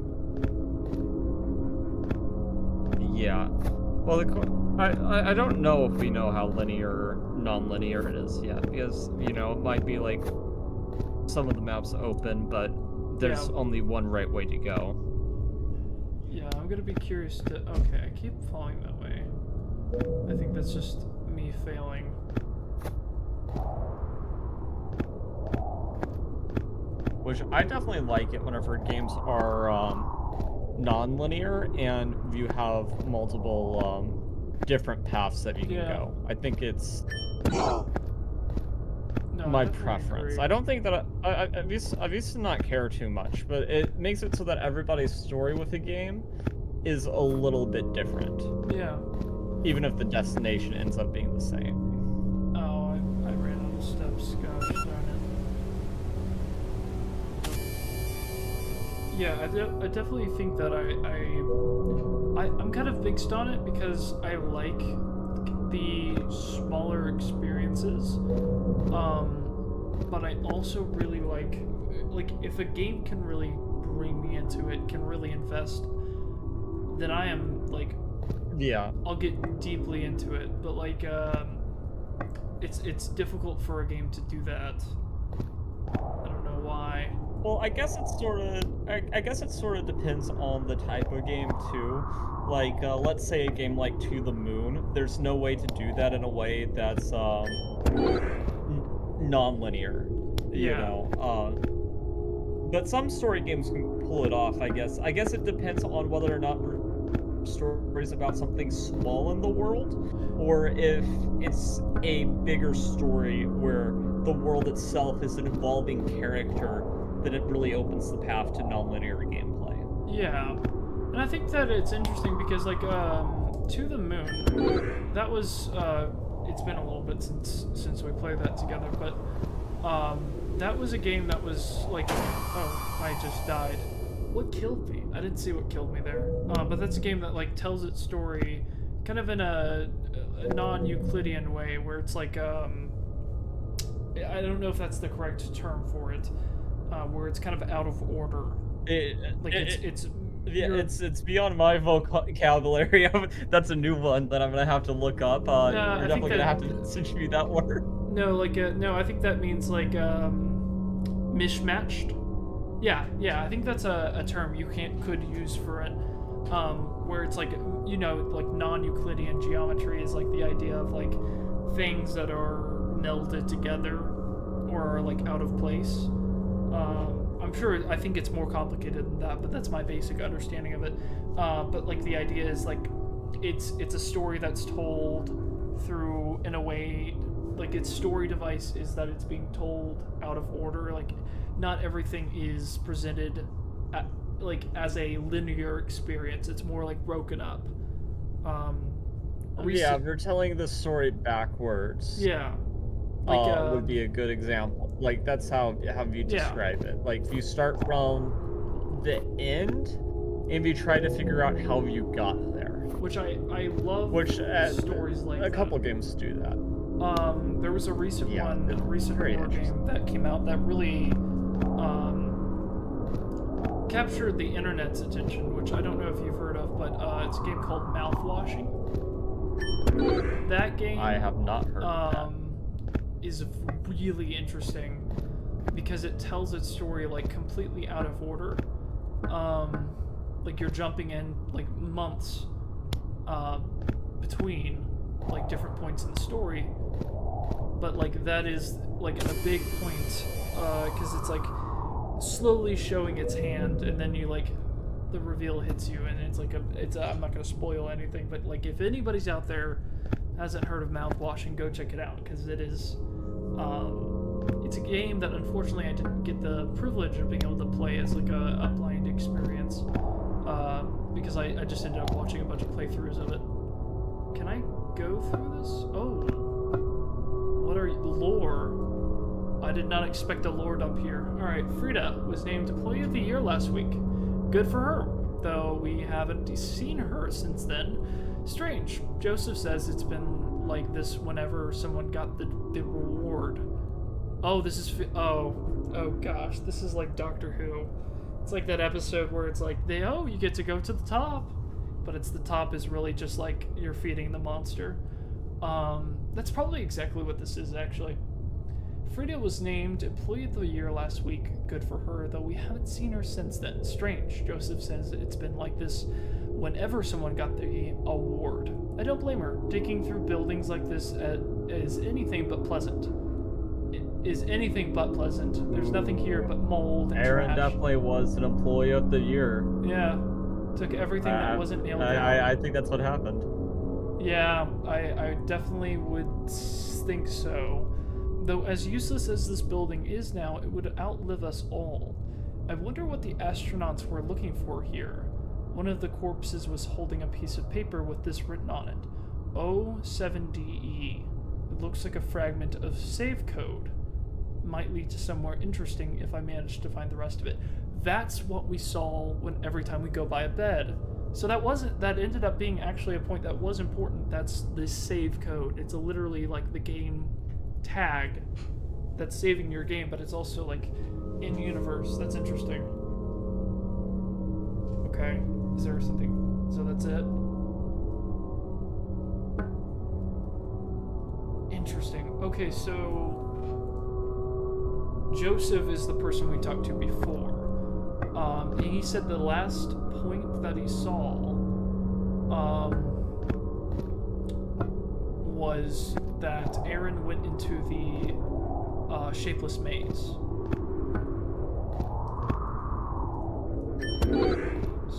Yeah. Well, I don't know if we know how linear or non-linear it is yet, because, you know, it might be like some of the maps open, but there's only one right way to go. Yeah, I'm gonna be curious to... Okay, I keep falling that way. I think that's just me failing. Which I definitely like it whenever games are non-linear and you have multiple different paths that you can go. I think it's my preference. I don't think that I used to not care too much, but it makes it so that everybody's story with the game is a little bit different. Yeah. Even if the destination ends up being the same. Oh, I ran out of steps. Gosh darn it. Yeah, I definitely think that I'm kind of mixed on it, because I like the smaller experiences, but I also really like if a game can really bring me into it, can really invest, then I am like, yeah, I'll get deeply into it. But like, it's difficult for a game to do that. I don't know why. Well, I guess it sort of depends on the type of game too. Like, let's say a game like To the Moon. There's no way to do that in a way that's non-linear. You know. But some story games can pull it off. I guess it depends on whether or not stories about something small in the world, or if it's a bigger story where the world itself is an evolving character, then it really opens the path to non-linear gameplay. Yeah, and I think that it's interesting because like To the Moon, that was it's been a little bit since we played that together, but that was a game that was like, oh, I just died. What killed me? I didn't see what killed me there. But that's a game that like tells its story kind of in a non-Euclidean way, where it's like I don't know if that's the correct term for it, where it's kind of out of order. It's beyond my vocabulary. That's a new one that I'm gonna have to look up. You're definitely gonna have to teach me that word. No, like no, I think that means like mishmatched. Yeah, I think that's a term you could use for it, where it's like, you know, like non-Euclidean geometry is like the idea of like things that are melded together or are like out of place. I think it's more complicated than that, but that's my basic understanding of it. But like the idea is like it's a story that's told through, in a way, like its story device is that it's being told out of order. Like not everything is presented like as a linear experience. It's more like broken up. Yeah, if you're telling the story backwards. Yeah. Like, would be a good example. Like that's how you describe it. Like if you start from the end and you try to figure out how you got there. Which I love. Stories like a couple games do that. There was a recent horror game that came out that really captured the internet's attention, which I don't know if you've heard of, but it's a game called Mouthwashing. That game, I have not heard of that. is really interesting because it tells its story like completely out of order. Like you're jumping in like months between like different points in the story, but like that is like a big point because it's like slowly showing its hand, and then you like the reveal hits you, and it's like I'm not gonna spoil anything, but like if anybody's out there hasn't heard of Mouthwashing, go check it out because it is it's a game that unfortunately I didn't get the privilege of being able to play as like a blind experience because I just ended up watching a bunch of playthroughs of it. Can I go through this? Oh, what are you? Lore. I did not expect a lord up here. Alright, Frida was named Employee of the Year last week. Good for her, though we haven't seen her since then. Strange. Joseph says it's been like this whenever someone got the reward. Oh, this is... Oh gosh, this is like Doctor Who. It's like that episode where it's like, you get to go to the top. But it's the top is really just like you're feeding the monster. That's probably exactly what this is, actually. Frida was named Employee of the Year last week. Good for her, though we haven't seen her since then. Strange. Joseph says it's been like this whenever someone got the award. I don't blame her. Digging through buildings like this is anything but pleasant. It is anything but pleasant. There's nothing here but mold and Aaron trash. definitely was an Employee of the Year. Yeah. Took everything that wasn't nailed down. I think that's what happened. Yeah, I definitely would think so. Though as useless as this building is now, it would outlive us all. I wonder what the astronauts were looking for here. One of the corpses was holding a piece of paper with this written on it. O7DE. It looks like a fragment of save code. Might lead to somewhere interesting if I manage to find the rest of it. That's what we saw every time we go by a bed. So that ended up being actually a point that was important. That's the save code. It's literally like the game tag that's saving your game, but it's also like in universe. That's interesting. Okay, is there something? So that's it. Interesting. Okay, so Joseph is the person we talked to before. And he said the last point that he saw was that Aaron went into the shapeless maze.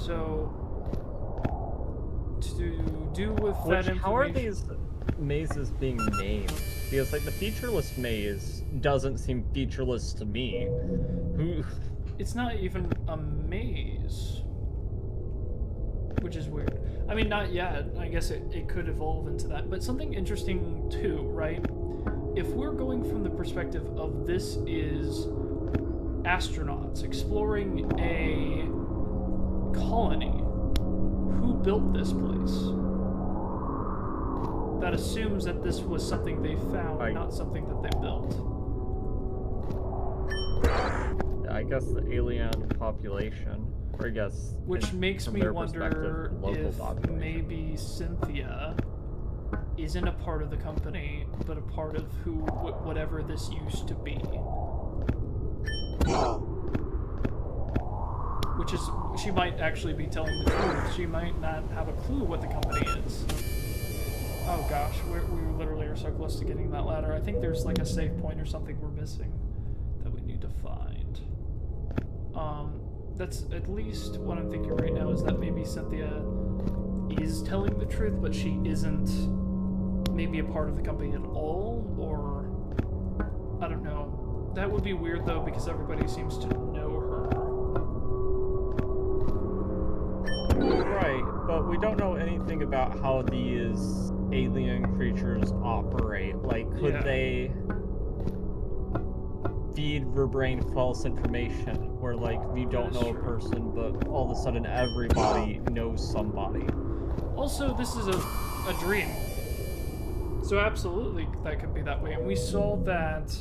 So, to do with that information... How are these mazes being named? Because, like, the featureless maze doesn't seem featureless to me. It's not even a maze, which is weird. I mean, not yet. I guess it could evolve into that. But something interesting, too, right? If we're going from the perspective of this is astronauts exploring a colony, who built this place? That assumes that this was something they found, not something that they built. I guess the alien population, or I guess... Which makes me wonder if maybe Cynthia isn't a part of the company, but a part of whatever this used to be. Which is, she might actually be telling the truth. She might not have a clue what the company is. Oh gosh, we literally are so close to getting that ladder. I think there's like a save point or something we're missing that we need to find. That's at least what I'm thinking right now, is that maybe Cynthia is telling the truth, but she isn't maybe a part of the company at all, or I don't know. That would be weird though, because everybody seems to know her. Right, but we don't know anything about how these alien creatures operate. Like, could they feed your brain false information where, like, you don't know a person, but all of a sudden everybody knows somebody? Also, this is a dream. So absolutely that could be that way. And we saw that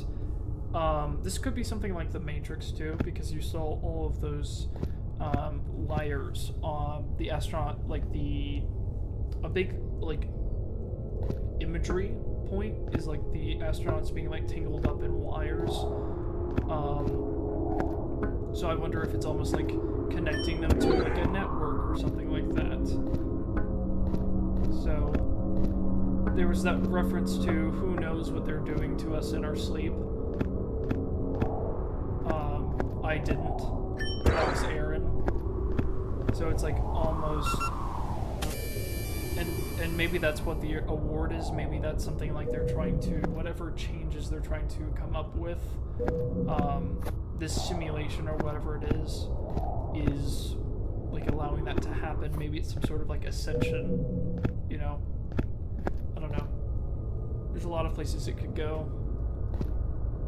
this could be something like the Matrix too, because you saw all of those liars on the astronaut, like a big like imagery point is like the astronauts being like tangled up in wires. So I wonder if it's almost like connecting them to like a network or something like that. So there was that reference to who knows what they're doing to us in our sleep. I didn't. That was Aaron. So it's like almost, and maybe that's what the award is. Maybe that's something like they're trying to, whatever changes they're trying to come up with, this simulation or whatever it is like allowing that to happen. Maybe it's some sort of like ascension, you know? I don't know. There's a lot of places it could go.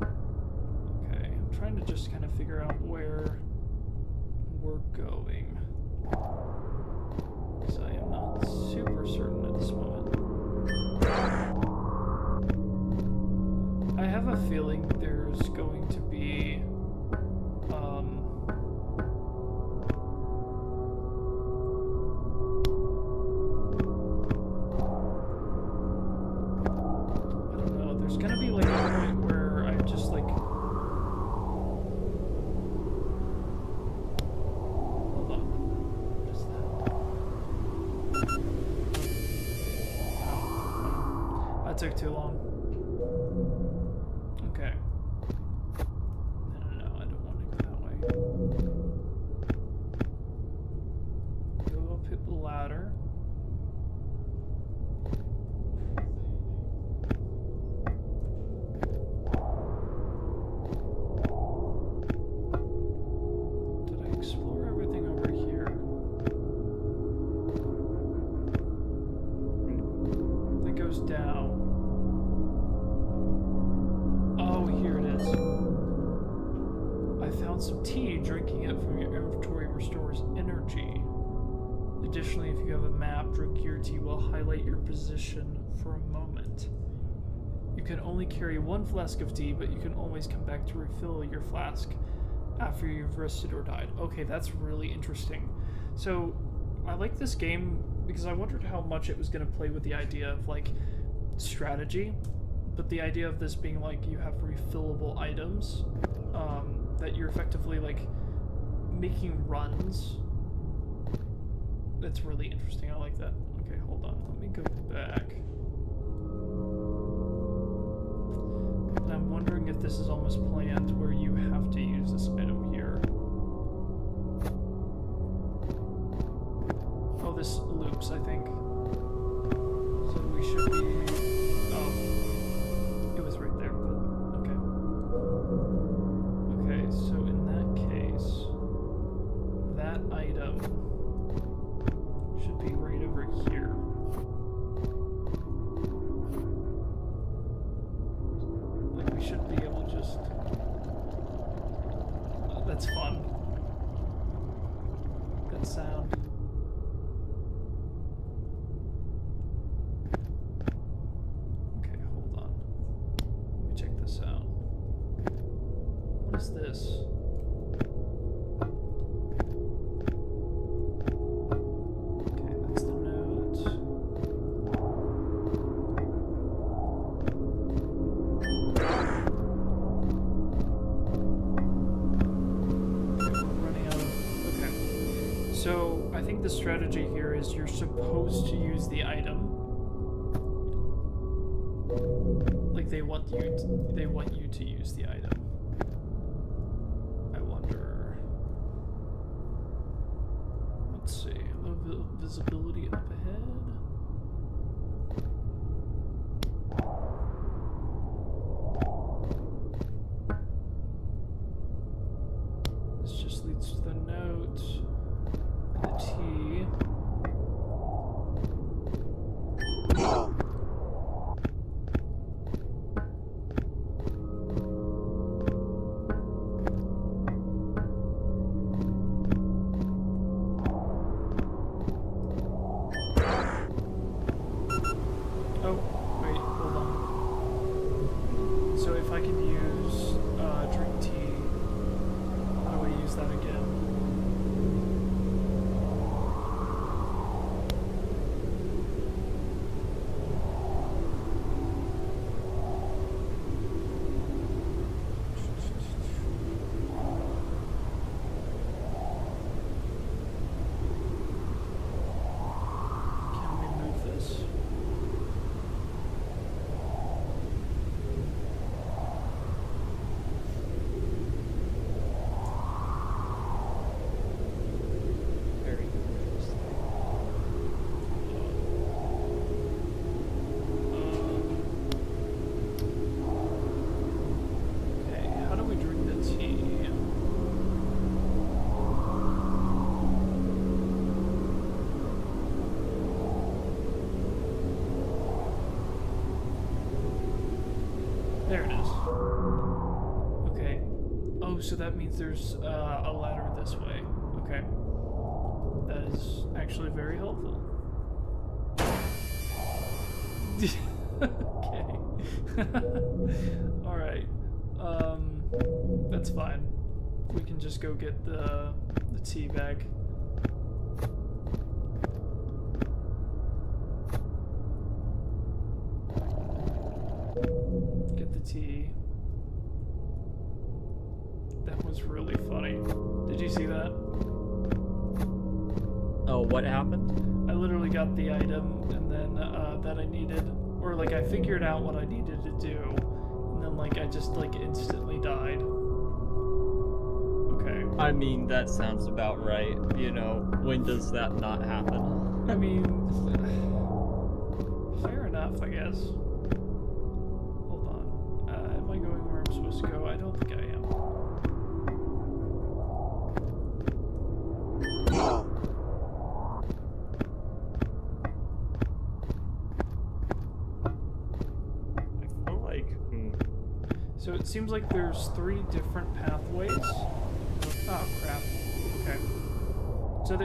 Okay, I'm trying to just kind of figure out where we're going, because I am not super certain at this moment. I have a feeling there's going to be I don't know, there's gonna be like a point where I just like took too long. Okay. No, I don't want to go that way. Go up, hit the ladder. Did I explore everything over here? That goes down. Some tea. Drinking it from your inventory restores energy. Additionally, if you have a map, drinking your tea will highlight your position for a moment. You can only carry one flask of tea, but you can always come back to refill your flask after you've rested or died. Okay, that's really interesting. So I like this game because I wondered how much it was going to play with the idea of like strategy, but the idea of this being like you have refillable items, that you're effectively like making runs. That's really interesting. I like that. Okay, hold on. Let me go back. And I'm wondering if this is almost planned where you have to use this item here. Oh, this loops, I think. So we should be... Oh. It was right there, but okay. Okay, so in that case, that item should be right over here. Like, we should be able to just... Oh, that's fun. Good sound. Okay, hold on. Let me check this out. What is this? Okay, that's the note. We're running out of... Okay. So, I think the strategy here is you're supposed to use the item. Like, they want you to use the item. Let's see, low visibility up ahead. This just leads to the note, the T. so that means there's a ladder this way. Okay. That is actually very helpful. Okay. Alright. That's fine. We can just go get the tea bag. Get the tea. That was really funny. Did you see that? Oh, what happened? I literally got the item and then that I needed, or like I figured out what I needed to do, and then like I just like instantly died. Okay. I mean, that sounds about right. You know, when does that not happen? I mean, fair enough, I guess. Hold on. Am I going where I'm supposed to go? I don't think I am. So it seems like there's 3 different pathways. Oh crap. Okay. So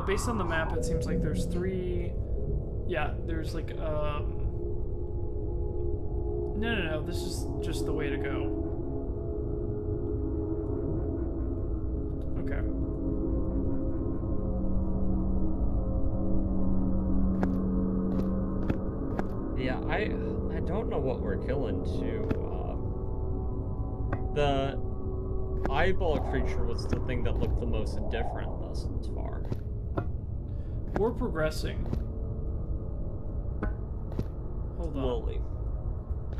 based on the map, it seems like there's 3. Yeah, there's like No. This is just the way to go. Okay. Yeah, I don't know what we're killing to. The eyeball creature was the thing that looked the most different thus far. We're progressing. Hold on. Slowly.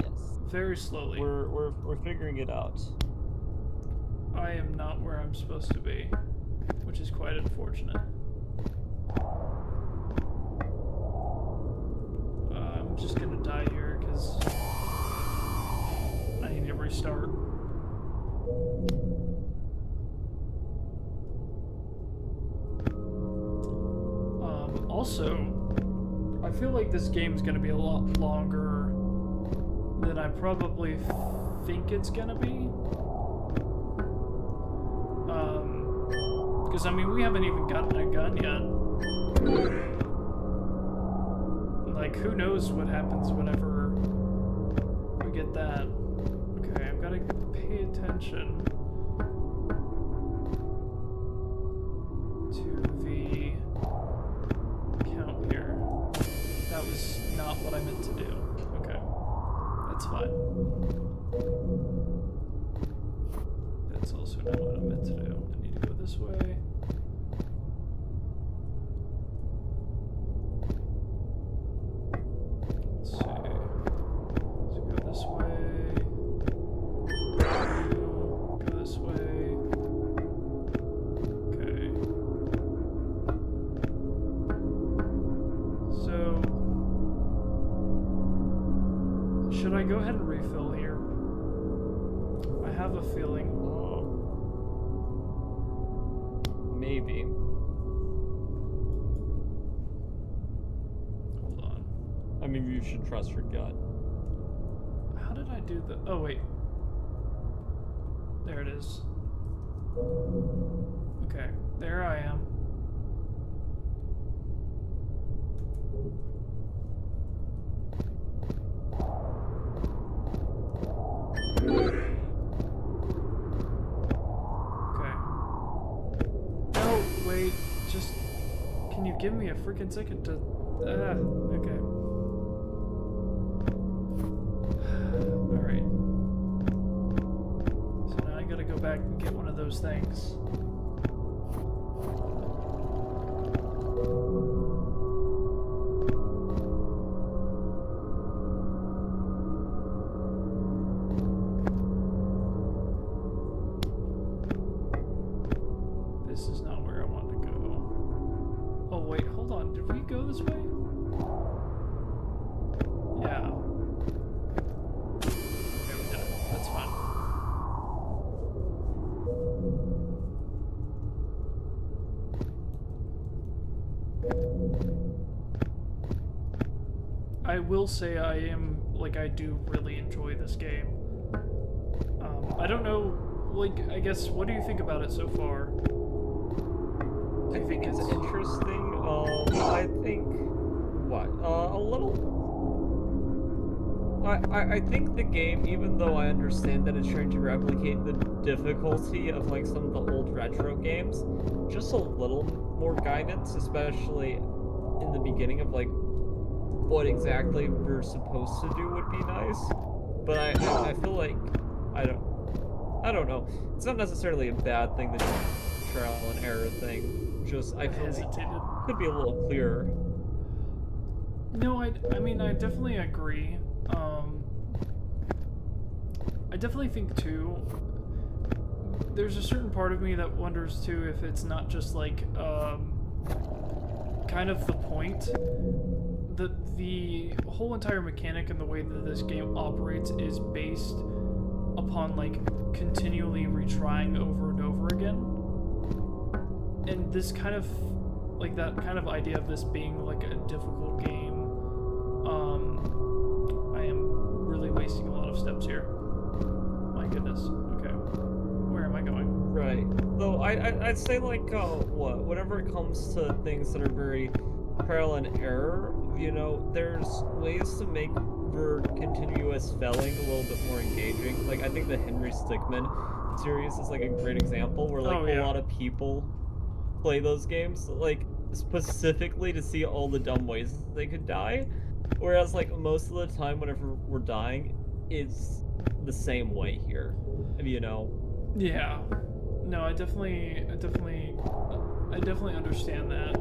Yes. Very slowly. We're figuring it out. I am not where I'm supposed to be, which is quite unfortunate. I'm just gonna die here because I need to restart. Also, I feel like this game's gonna be a lot longer than I probably think it's gonna be. Because I mean, we haven't even gotten a gun yet. Like, who knows what happens whenever we get that. Okay, I've gotta pay attention to the count here. That was not what I meant to do. Okay, that's fine. That's also not what I meant to do. I need to go this way. Let's see. Let's go this way. Go this way. Okay. So, should I go ahead and refill here? I have a feeling. Maybe. Hold on. I mean, you should trust your gut. How did I do the... Oh, wait. There it is. Okay, there I am. Okay. No, wait, just... Can you give me a freaking second to... okay. Alright. So now I gotta go back and get one of those things. This is not where I want to go. Oh wait, hold on. Did we go this way? Yeah. Okay, we did it. That's fine. I will say I do really enjoy this game. I don't know like, I guess, what do you think about it so far? I think it's interesting. I think a little. I think the game, even though I understand that it's trying to replicate the difficulty of like some of the old retro games, just a little more guidance, especially in the beginning of like what exactly we're supposed to do would be nice. But I feel like I don't know. It's not necessarily a bad thing, the trial and error thing. Just I feel like it could be a little clearer. No, I mean, I definitely agree. I definitely think too. There's a certain part of me that wonders too if it's not just like kind of the point. The whole entire mechanic and the way that this game operates is based upon like continually retrying over and over again. And this kind of like that kind of idea of this being like a difficult game. I am really wasting a lot of steps here. My goodness. Okay. Where am I going? Right. Though I'd say like whenever it comes to things that are very trial and error, you know, there's ways to make your continuous failing a little bit more engaging. Like I think the Henry Stickmin series is like a great example where like a lot of people play those games like specifically to see all the dumb ways they could die, whereas like most of the time whenever we're dying it's the same way here, you know. Yeah. No, I definitely understand that.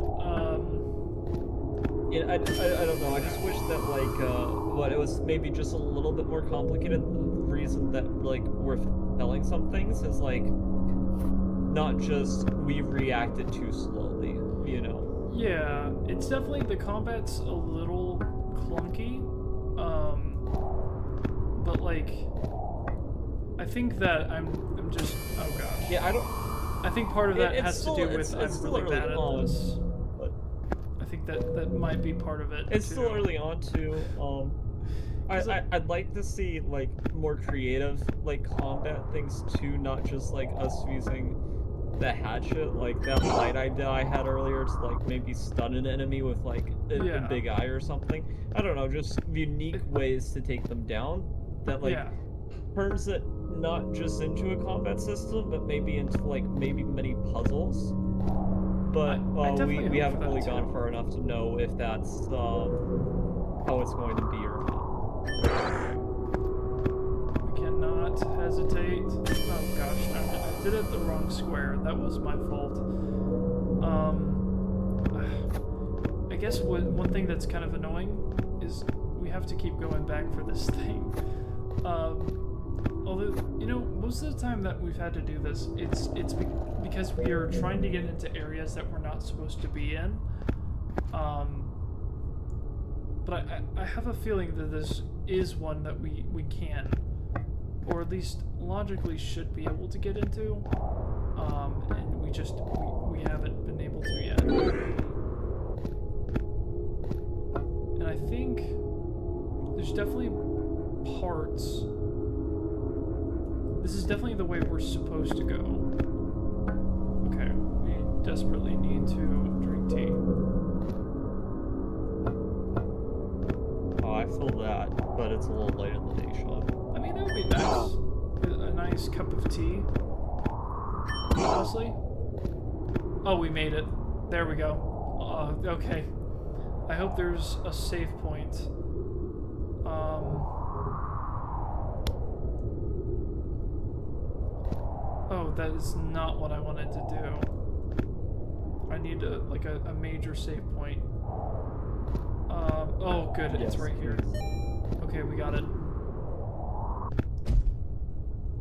Yeah, I don't know. I just wish that like it was maybe just a little bit more complicated. The reason that like we're failing some things is like not just we reacted too slowly, you know. Yeah, it's definitely the combat's a little clunky. But like I think that I'm just oh gosh. Yeah, I think part of that has still, to do with I'm really bad at this. But I think that might be part of it. It's too. still early on too. I'd like to see like more creative like combat things too, not just like us using the hatchet, like that light idea I had earlier to like maybe stun an enemy with like a big eye or something. I don't know, just unique ways to take them down that like turns it not just into a combat system, but maybe into like maybe many puzzles. But we haven't really gone far enough to know if that's how it's going to be or not. We cannot hesitate. Oh gosh, I did it the wrong square. That was my fault. I guess one thing that's kind of annoying is we have to keep going back for this thing. Although, you know, most of the time that we've had to do this, it's because we are trying to get into areas that we're not supposed to be in. But I have a feeling that this is one that we can, or at least logically should be able to get into, and we haven't been able to yet. And I think there's definitely parts. This is definitely the way we're supposed to go. Okay, we desperately need to drink tea. Oh, I feel that, but it's a little late in the day, Sean. I mean, that would be nice. A nice cup of tea. Honestly. Oh, we made it. There we go. Okay. I hope there's a save point. Oh, that is not what I wanted to do. I need a major save point. Oh, good. It's right here. Okay, we got it.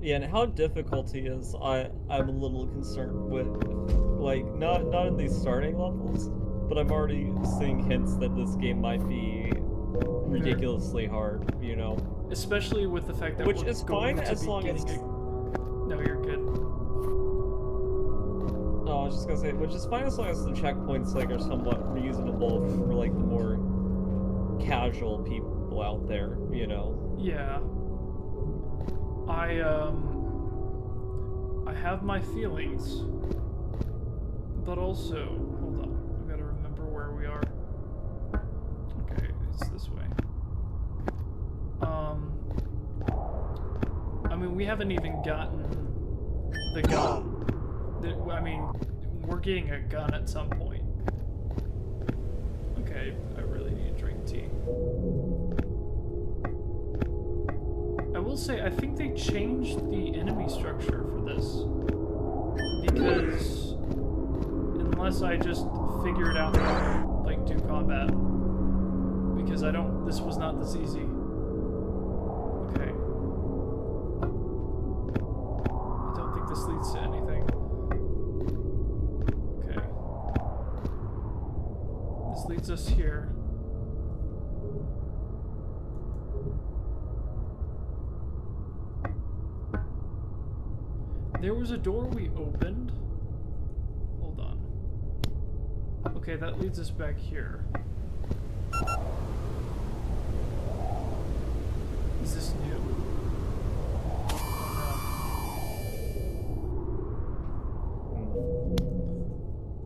Yeah, and how difficulty is I'm a little concerned with, like not in these starting levels, but I'm already seeing hints that this game might be ridiculously hard, you know. Especially with the fact that which is fine as long as. No, you're good. Oh, I was just gonna say, which is fine as long as the checkpoints like are somewhat reasonable for like the more casual people out there, you know. Yeah. I have my feelings, but also, hold on, I gotta remember where we are. Okay, it's this way. I mean, we haven't even gotten the gun. I mean, we're getting a gun at some point. Okay, I really need to drink tea. I will say, I think they changed the enemy structure for this. Because, unless I just figure it out how to, like, do combat. Because this was not this easy. Okay. I don't think this leads to anything. Okay. This leads us here. There was a door we opened. Hold on. Okay, that leads us back here. Is this new?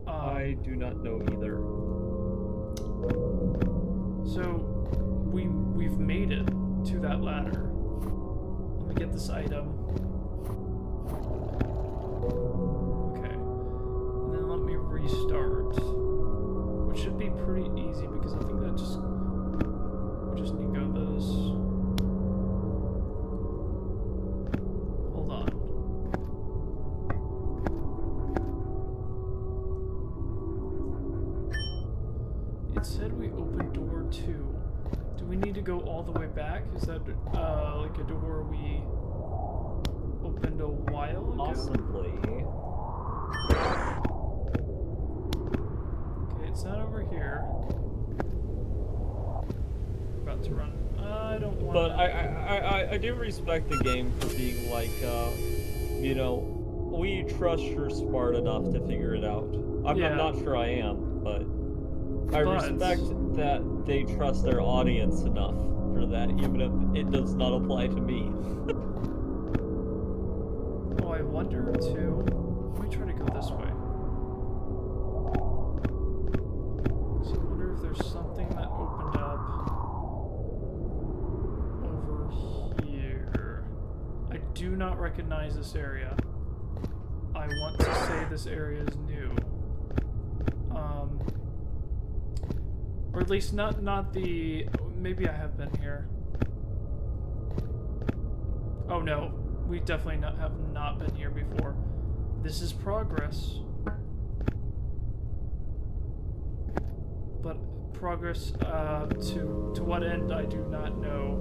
I do not know either. So we've made it to that ladder. Let me get this item. Okay. And then let me restart. Which should be pretty easy because I think that we just need to go this. Hold on. It said we opened door 2. Do we need to go all the way back? Is that like a door we opened a while ago? Possibly. Okay, it's not over here. About to run. I don't want. But I do respect the game for being like, you know, we trust you're smart enough to figure it out. I'm not sure I am, but I respect that they trust their audience enough for that, even if it does not apply to me. Oh, I wonder too. Let me try to go this way. So I wonder if there's something that opened up over here. I do not recognize this area. I want to say this area is new. Or at least not the... Maybe I have been here. Oh no, we definitely have not been here before. This is progress. But progress to what end I do not know.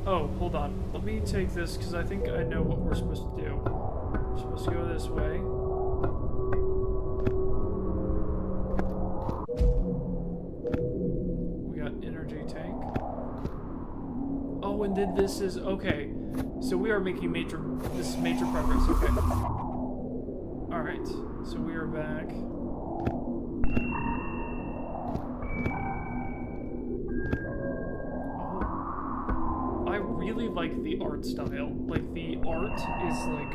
Oh, hold on. Let me take this because I think I know what we're supposed to do. We're supposed to go this way. We got energy tank. Oh, and then this is okay. So we are making major progress. Okay. All right. So we are back. Oh, I really like the art style. Like the art is like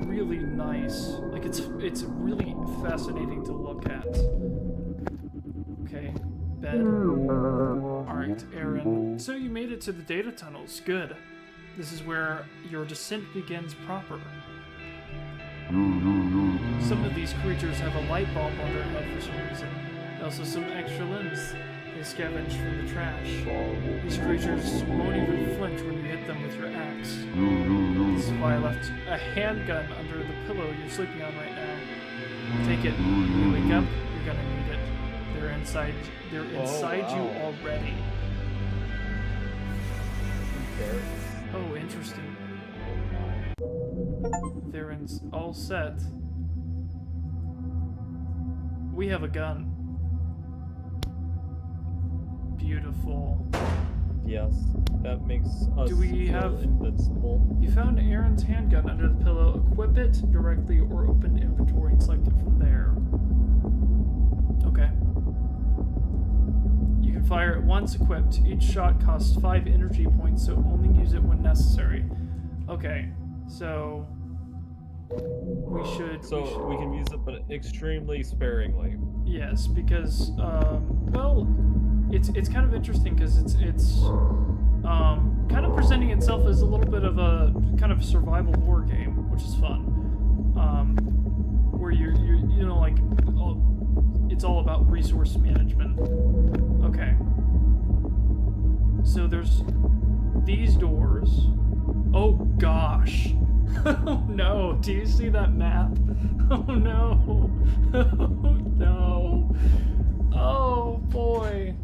really nice. Like it's really fascinating to look at. Okay, bed. Alright, Aaron. So you made it to the data tunnels. Good. This is where your descent begins proper. Some of these creatures have a light bulb on their head for some reason. Also some extra limbs they scavenge from the trash. These creatures won't even flinch when you hit them with your axe. This is why I left a handgun under the pillow you're sleeping on right now. Take it. When you wake up, you're gonna need it. They're inside you already. Oh, interesting. They're all set. We have a gun. Beautiful. Yes, that makes us invincible. You found Aaron's handgun under the pillow. Equip it directly or open inventory and select it from there. Okay. You can can fire it once equipped. Each shot costs 5 energy points, so only use it when necessary. Okay, so we can use it, but extremely sparingly. Yes, because well, it's kind of interesting because it's kind of presenting itself as a little bit of a kind of survival horror game, which is fun. Where you're you know, like, it's all about resource management. Okay. So there's these doors. Oh gosh. Oh no. Do you see that map? Oh no. Oh no. Oh boy.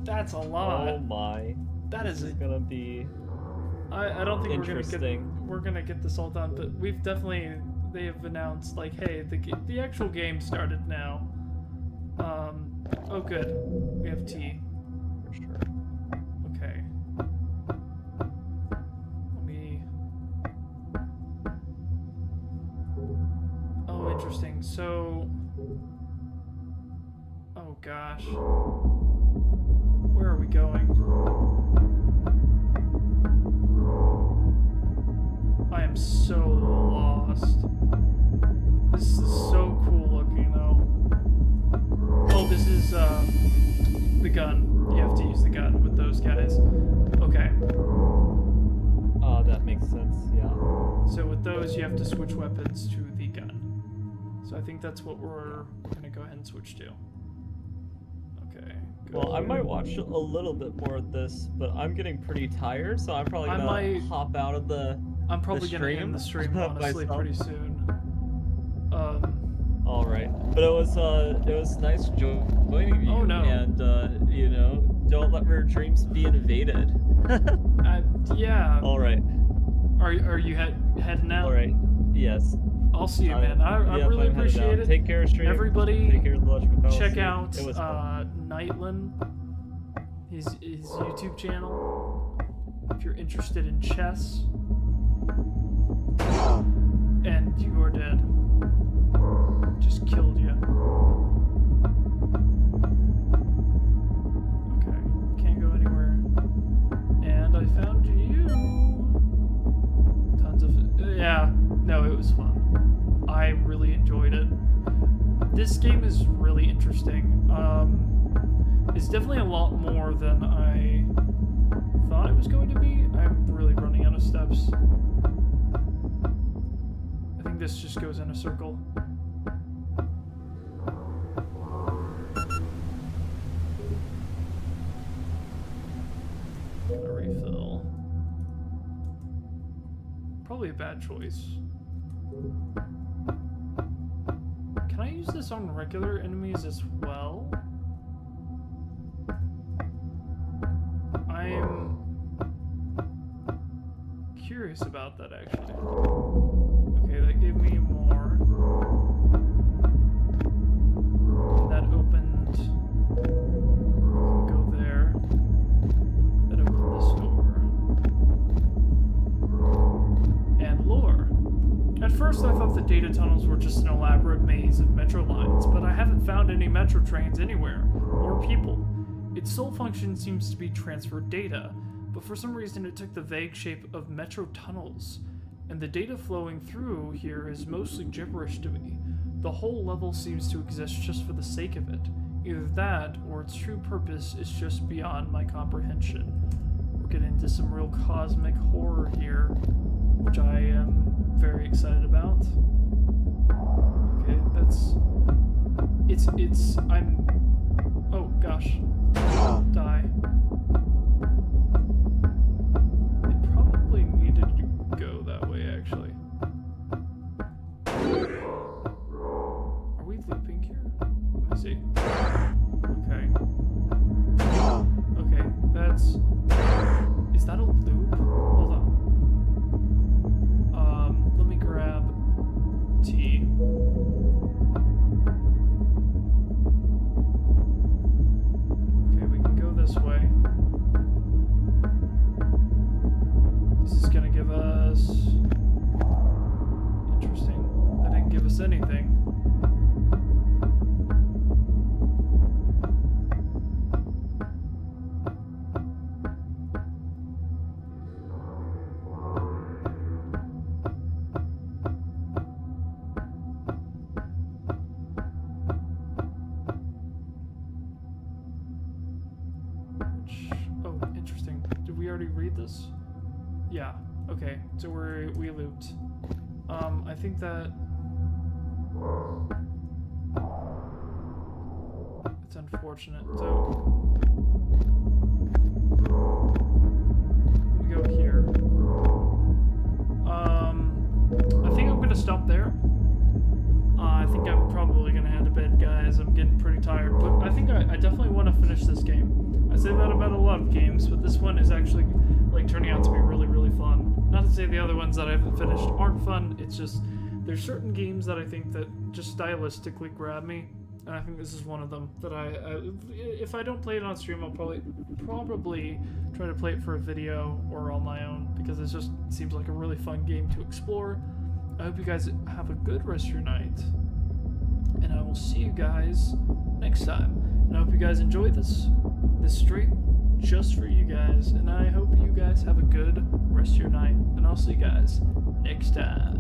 That's a lot. Oh my. That is gonna be I don't think interesting. we're gonna get this all done, but we've definitely, they have announced, like, hey, the actual game started now. Oh good, we have tea. For sure. Okay. Let me. Oh, interesting. So. Oh gosh. Where are we going? I am so lost. This is so cool looking, though. Oh, this is the gun. You have to use the gun with those guys. Okay. That makes sense, yeah. So with those, you have to switch weapons to the gun. So I think that's what we're gonna go ahead and switch to. Okay. Well, I might watch a little bit more of this, but I'm getting pretty tired, so I'm probably gonna hop out of the. I'm probably gonna end the stream honestly pretty soon. All right, but it was nice joining you. Oh no. And you know, don't let your dreams be invaded. Yeah. All right. Are you heading out? All right. Yes. I'll see you, man. I really appreciate it. Take care, stream. Everybody, take care of the Fallacy. check out Nightlen, his YouTube channel, if you're interested in chess. And you are dead. Just killed you. Okay, can't go anywhere. And I found you. Tons of yeah. No, it was fun. I really enjoyed it. This game is really interesting. It's definitely a lot more than I thought it was going to be. I'm really running out of steps. I think this just goes in a circle. A refill. Probably a bad choice. Can I use this on regular enemies as well? I'm curious about that, actually. Okay, that gave me more. And that opened... Go there. That opened this door. And lore. At first I thought the data tunnels were just an elaborate maze of metro lines, but I haven't found any metro trains anywhere, or people. Its sole function seems to be transfer data, but for some reason it took the vague shape of metro tunnels, and the data flowing through here is mostly gibberish to me. The whole level seems to exist just for the sake of it. Either that, or its true purpose is just beyond my comprehension. We're getting into some real cosmic horror here, which I am very excited about. Okay, oh gosh. Die. It probably needed to go that way, actually. Are we looping here? Let me see. Okay. Okay, that's... Is that a loop? Hold on. Let me grab tea. Okay, we can go this way. This is gonna give us... Interesting. That didn't give us anything. this. Yeah. Okay. So we looped. I think that it's unfortunate. So we go here. I think I'm gonna stop there. I think I'm probably gonna head to bed, guys. I'm getting pretty tired, but I think I definitely want to finish this game. I say that about a lot of games, but this one is actually like turning out to be really, really fun. Not to say the other ones that I haven't finished aren't fun. It's just there's certain games that I think that just stylistically grab me, and I think this is one of them. That if I don't play it on stream, I'll probably try to play it for a video or on my own, because it just seems like a really fun game to explore. I hope you guys have a good rest of your night, and I will see you guys next time. And I hope you guys enjoyed this stream just for you guys, and I hope you guys have a good rest of your night, and I'll see you guys next time.